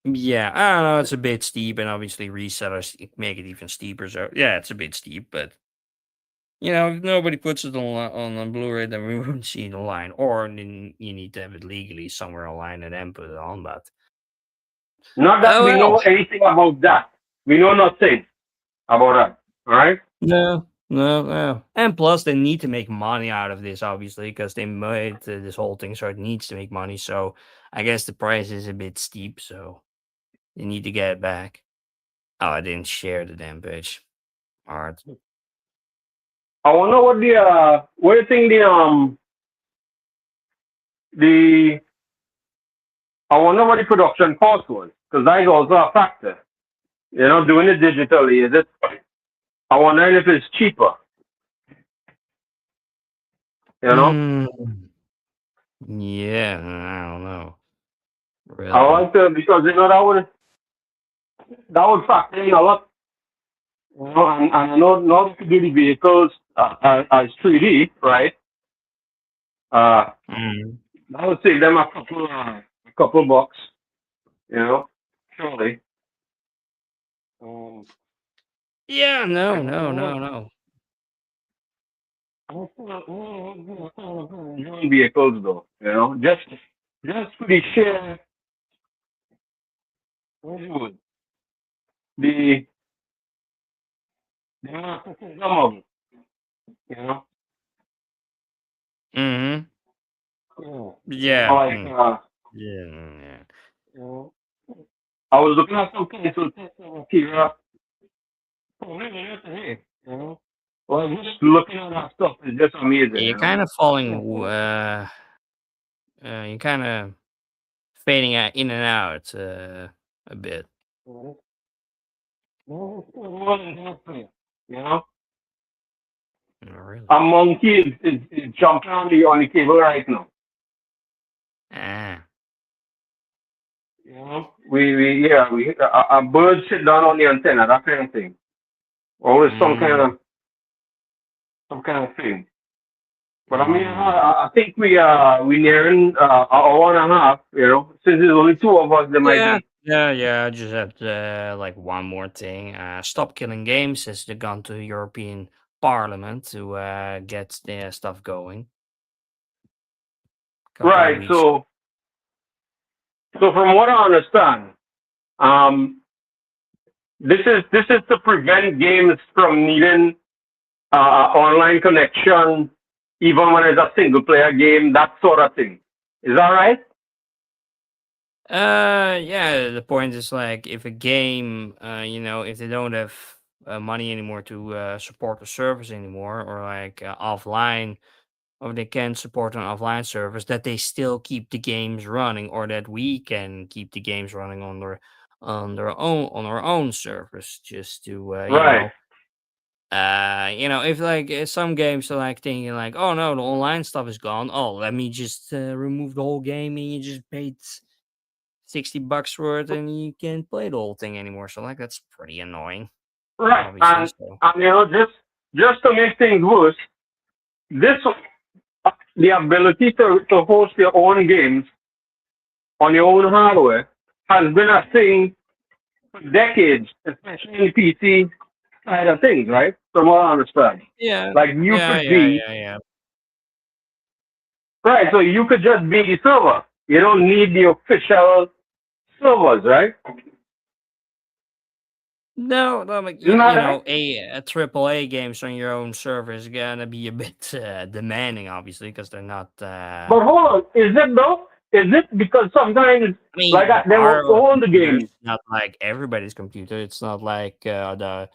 Speaker 1: yeah, I don't know. It's a bit steep, and obviously resellers make it even steeper. So yeah, it's a bit steep, but if nobody puts it on Blu-ray, then we won't see it online. Or then you need to have it legally somewhere online and then put it on. But
Speaker 2: Not that
Speaker 1: oh
Speaker 2: we know
Speaker 1: well.
Speaker 2: anything about that. We know nothing about that. All right.
Speaker 1: No, no, no. And plus, they need to make money out of this, obviously, because they made this whole thing, so it needs to make money. So I guess the price is a bit steep, so they need to get it back. Oh, I didn't share the damn page. Art.
Speaker 2: I wonder what do you think the I wonder what the production cost was because that is also a factor. You know, doing it digitally is it? I wonder if it's cheaper. You know,
Speaker 1: Mm, yeah, I don't know.
Speaker 2: I
Speaker 1: Really.
Speaker 2: want to because that would factor in a lot. You know, and I know not to do the vehicles as 3D, right? Uh,
Speaker 1: Mm.
Speaker 2: that would save them a couple bucks. You know, surely. Um,
Speaker 1: Yeah,
Speaker 2: I
Speaker 1: no,
Speaker 2: don't
Speaker 1: no, no,
Speaker 2: know.
Speaker 1: no.
Speaker 2: Vehicles though, you know, just for the share, what is it? the some of it, you know.
Speaker 1: Mm-hmm.
Speaker 2: Yeah. You know,
Speaker 1: Yeah.
Speaker 2: like
Speaker 1: Mm. Yeah, yeah.
Speaker 2: you know, I was looking at some cases here, you know. Well, just looking at that stuff is just amazing,
Speaker 1: You're
Speaker 2: you know.
Speaker 1: kind of you're kind of fading out in and out a bit.
Speaker 2: You know,
Speaker 1: Oh, really?
Speaker 2: a monkey is jumping on the cable right now.
Speaker 1: Ah.
Speaker 2: You know, a bird sit down on the antenna, that kind of thing. Always
Speaker 1: Mm,
Speaker 2: some kind of thing. But I mean,
Speaker 1: mm.
Speaker 2: I think we nearing an hour and a half. You know, since there's only two of us, there might
Speaker 1: Yeah,
Speaker 2: be.
Speaker 1: yeah, yeah. I just have like one more thing. Stop Killing Games has gone to European Parliament to get their stuff going. A couple of
Speaker 2: Right.
Speaker 1: weeks.
Speaker 2: So from what I understand, um, this is to prevent games from needing online connection, even when it's a single player game, that sort of thing. Is that right?
Speaker 1: Yeah. The point is like if a game, if they don't have money anymore to support the service anymore, or like offline. or they can support an offline service, that they still keep the games running, or that we can keep the games running on our own servers, just to
Speaker 2: Right,
Speaker 1: if like some games are like thinking like, oh no, the online stuff is gone, oh, let me just remove the whole game and you just paid $60 for it and you can't play the whole thing anymore. So like that's pretty annoying,
Speaker 2: right,
Speaker 1: obviously. So
Speaker 2: and just to make things worse, this the ability to host your own games on your own hardware has been a thing for decades, especially in PC side of things, right? From what I understand.
Speaker 1: yeah,
Speaker 2: Like you
Speaker 1: yeah,
Speaker 2: could
Speaker 1: yeah,
Speaker 2: be
Speaker 1: yeah, yeah.
Speaker 2: right, so you could just be the server. You don't need the official servers, right?
Speaker 1: No, no, like
Speaker 2: Isn't that right?
Speaker 1: a triple A games on your own server is gonna be a bit demanding, obviously, because they're not.
Speaker 2: But hold on, is it though? Is it because sometimes
Speaker 1: I mean,
Speaker 2: like they will
Speaker 1: our
Speaker 2: own the
Speaker 1: computers,
Speaker 2: game?
Speaker 1: not like everybody's computer. It's not like the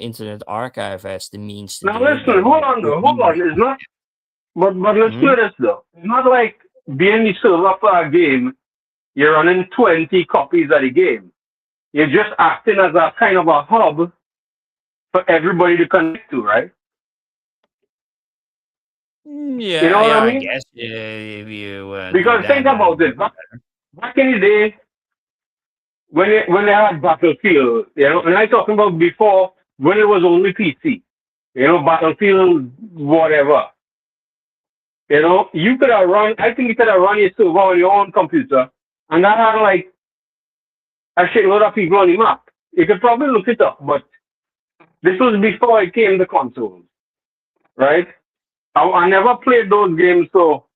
Speaker 1: Internet Archive has the means to
Speaker 2: Now
Speaker 1: do it.
Speaker 2: listen,
Speaker 1: They
Speaker 2: hold on
Speaker 1: put
Speaker 2: though, hold
Speaker 1: you.
Speaker 2: on. It's not. But let's do
Speaker 1: Mhm.
Speaker 2: this though. It's not like being the server for a game. You're running 20 copies of the game. You're just acting as a kind of a hub for everybody to connect to, right? You
Speaker 1: Yeah,
Speaker 2: know what
Speaker 1: yeah,
Speaker 2: I
Speaker 1: I
Speaker 2: mean?
Speaker 1: guess if you do
Speaker 2: Because think
Speaker 1: that, then
Speaker 2: about it. Back in the day, when they had Battlefield, and I'm talking about before when it was only PC, Battlefield, whatever. You could have run. I think you could have run your server on your own computer, and that had like a shitload of people on the map. You could probably look it up, but this was before it came the consoles, right? I never played those games, so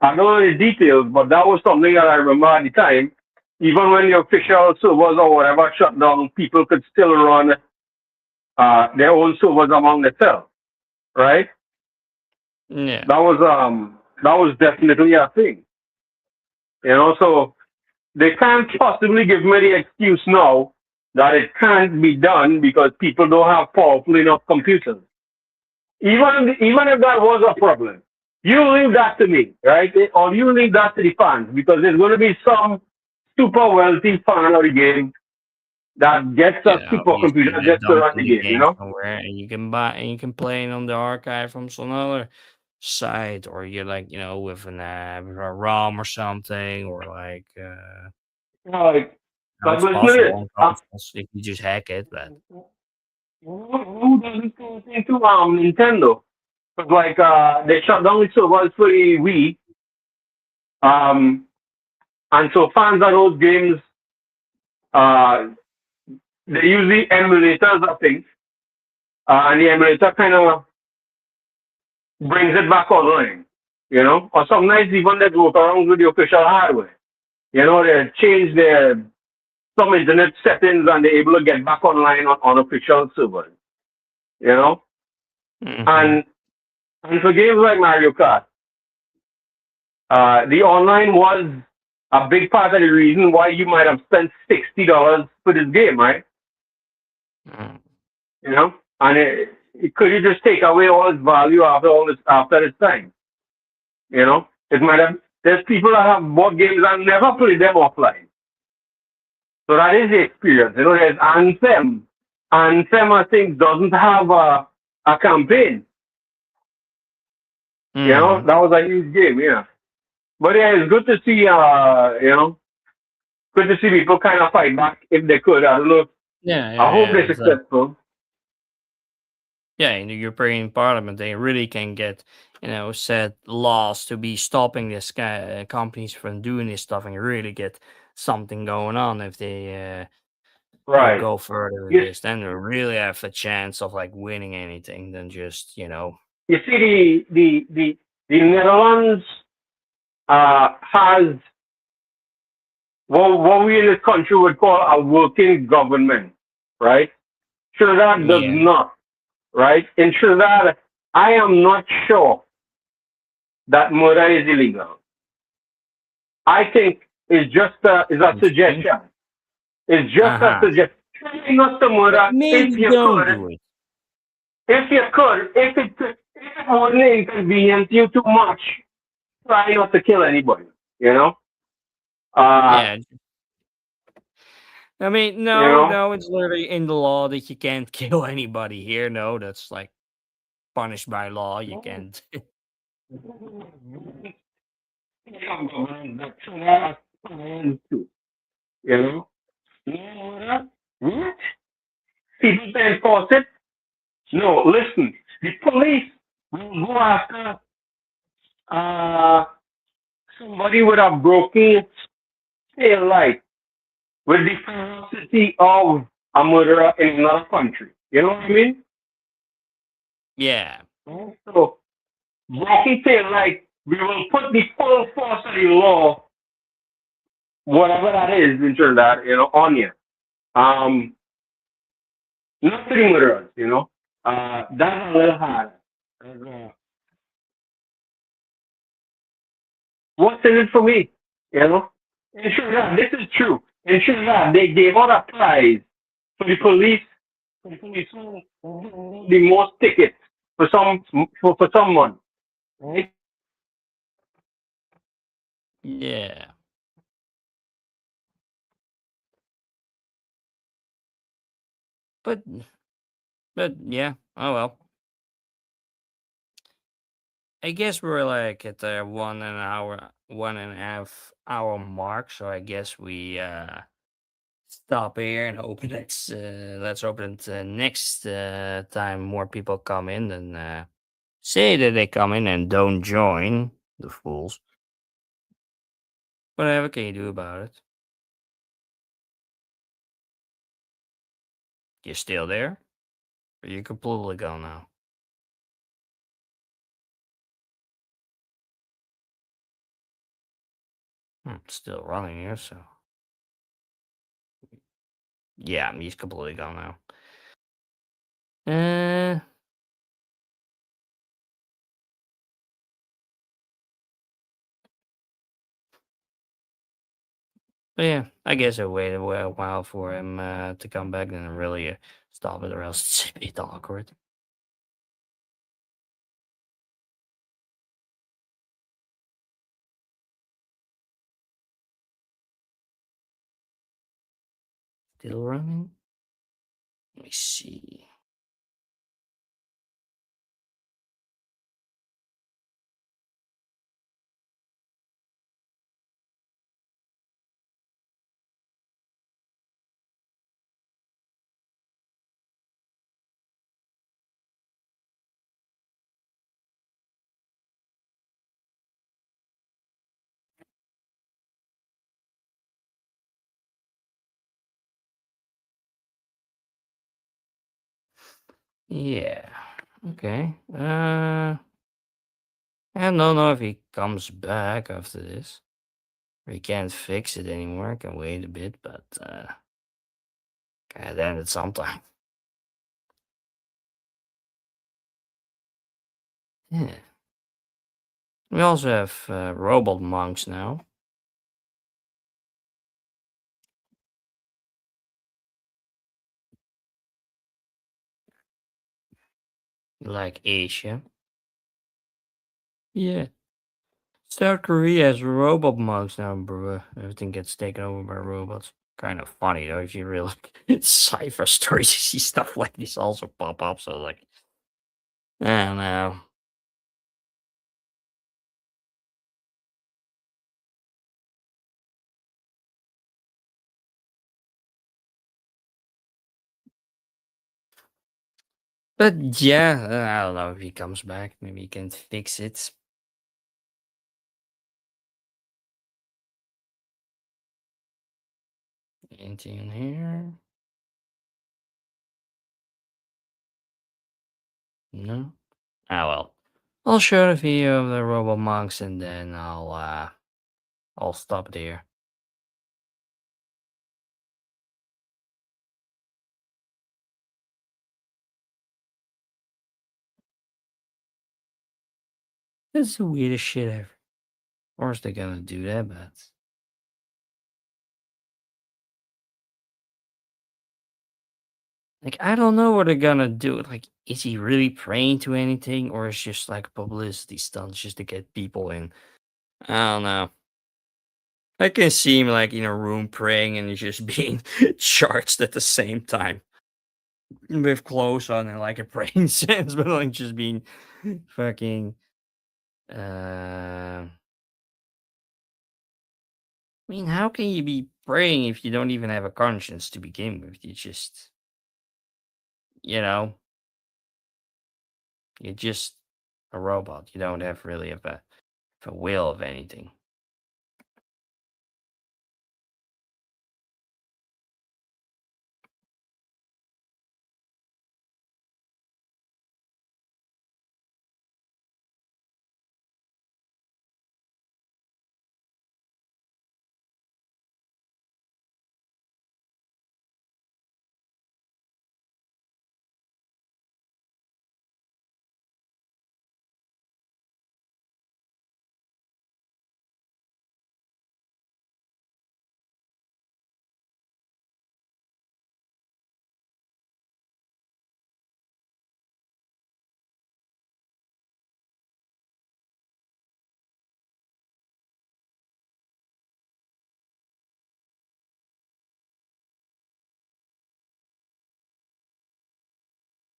Speaker 2: I don't know the details, but that was something that I remember at the time. Even when the official servers or whatever shut down, people could still run their own servers among themselves, right?
Speaker 1: yeah,
Speaker 2: That was definitely a thing, So they can't possibly give me the excuse now that it can't be done because people don't have powerful enough computers. Even if that was a problem, you leave that to me, right? Or you leave that to the fans because there's going to be some super wealthy fan of the game that gets a
Speaker 1: obviously
Speaker 2: supercomputer
Speaker 1: they're
Speaker 2: just to run
Speaker 1: dumping
Speaker 2: the
Speaker 1: the
Speaker 2: game,
Speaker 1: game somewhere, and you can buy and you can play it on the archive from some other site, or you like with a ROM or something, or like
Speaker 2: Like, like
Speaker 1: it's
Speaker 2: listen to
Speaker 1: possible
Speaker 2: this.
Speaker 1: on consoles if you just hack it, but
Speaker 2: Who doesn't pay attention to Nintendo? Because like they shut down the servers for the Wii, um, and so fans of those games, uh, they use the emulators, I think, and the emulator kind of brings it back online, Or sometimes even they work around with the official hardware. They change their some internet settings and they're able to get back online on official servers, you know.
Speaker 1: hmm
Speaker 2: And for games like Mario Kart, the online was a big part of the reason why you might have spent $60 for this game, right? And could you just take away all its value after this time? It might have. There's people that have bought games and never played them offline. So that is the experience. There's Anthem. Anthem, I think, doesn't have a campaign.
Speaker 1: hmm
Speaker 2: That was a huge game, yeah. But yeah, it's good to see, good to see people kind of fight back if they could. I don't know.
Speaker 1: yeah,
Speaker 2: I
Speaker 1: yeah,
Speaker 2: hope
Speaker 1: yeah,
Speaker 2: they're
Speaker 1: exactly.
Speaker 2: successful.
Speaker 1: Yeah, in the European Parliament, they really can get, set laws to be stopping this guy, companies from doing this stuff, and really get something going on if they
Speaker 2: Right.
Speaker 1: go further with
Speaker 2: You,
Speaker 1: this. Then they really have a chance of like winning anything than just,
Speaker 2: you see, the Netherlands has what we in this country would call a working government, right? Trinidad does
Speaker 1: yeah,
Speaker 2: not, right? In Trinidad, I am not sure that murder is illegal. I think it's just a
Speaker 1: interesting.
Speaker 2: suggestion. It's just a
Speaker 1: Uh-huh.
Speaker 2: suggestion. Try not to
Speaker 1: But
Speaker 2: murder
Speaker 1: maybe don't do it.
Speaker 2: if you could, if it wouldn't inconvenience you too much, try not to kill anybody. You know. Uh,
Speaker 1: Yeah. I mean,
Speaker 2: you
Speaker 1: no,
Speaker 2: know.
Speaker 1: no, it's literally in the law that you can't kill anybody here. No, that's like punished by law. You can't.
Speaker 2: You know. What? People say enforce it. No, listen. The police will go after uh, somebody with a broken tail light with the ferocity of a murderer in another country. You know what I mean?
Speaker 1: Yeah.
Speaker 2: So, broken tail light, we will put the full force of the law, whatever that is in Trinidad, on you. Um, Not to the murderers, that's a little hard. Uh, What's in it for me? You know? In Trinidad, this is true. In Trinidad, they gave out a prize for the police, who the most tickets for someone. Right?
Speaker 1: Yeah. But yeah. Oh well. I guess we're like at the 1.5 hour mark, so I guess we stop here and hope let's hope that next time more people come in and say that they come in and don't join the fools. Whatever can you do about it? You still there? Or you completely gone now? Still running here, so yeah, he's completely gone now. Uh, but yeah, I guess I waited a while for him to come back and really stop it, or else it's a bit awkward. Still running? Let me see. Yeah. Okay. I don't know if he comes back after this. We can't fix it anymore. I can wait a bit, but gotta end it sometime. Yeah. We also have robot monks now, like Asia. Yeah. South Korea has robot monks now, bro. Everything gets taken over by robots. Kind of funny though, if you really cipher stories, you see stuff like this also pop up. So like, I don't know. But yeah, I don't know if he comes back. Maybe he can fix it. Anything in here? No. Ah well. I'll show the video of the robot monks and then I'll stop there. That's the weirdest shit ever. Of course they're gonna do that, but Like, I don't know what they're gonna do. Like, is he really praying to anything, or is just like a publicity stunt just to get people in? I don't know. I can see him like in a room praying and he's just being charged at the same time with clothes on and like a praying sense, but like just being fucking. I mean, how can you be praying if you don't even have a conscience to begin with? You just, you know, you're just a robot. You don't have really have a will of anything.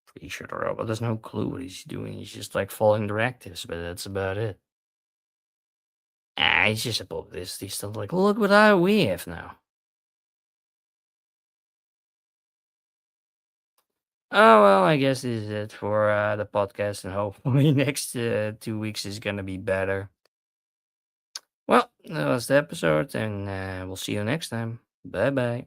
Speaker 1: Pretty sure the robot has no clue what he's doing. He's just like following directives, but that's about it. Ah, he's just above this. He's still like, look what we have now. Oh well, I guess this is it for the podcast, and hopefully next 2 weeks is gonna be better. Well, that was the episode, and we'll see you next time. Bye bye.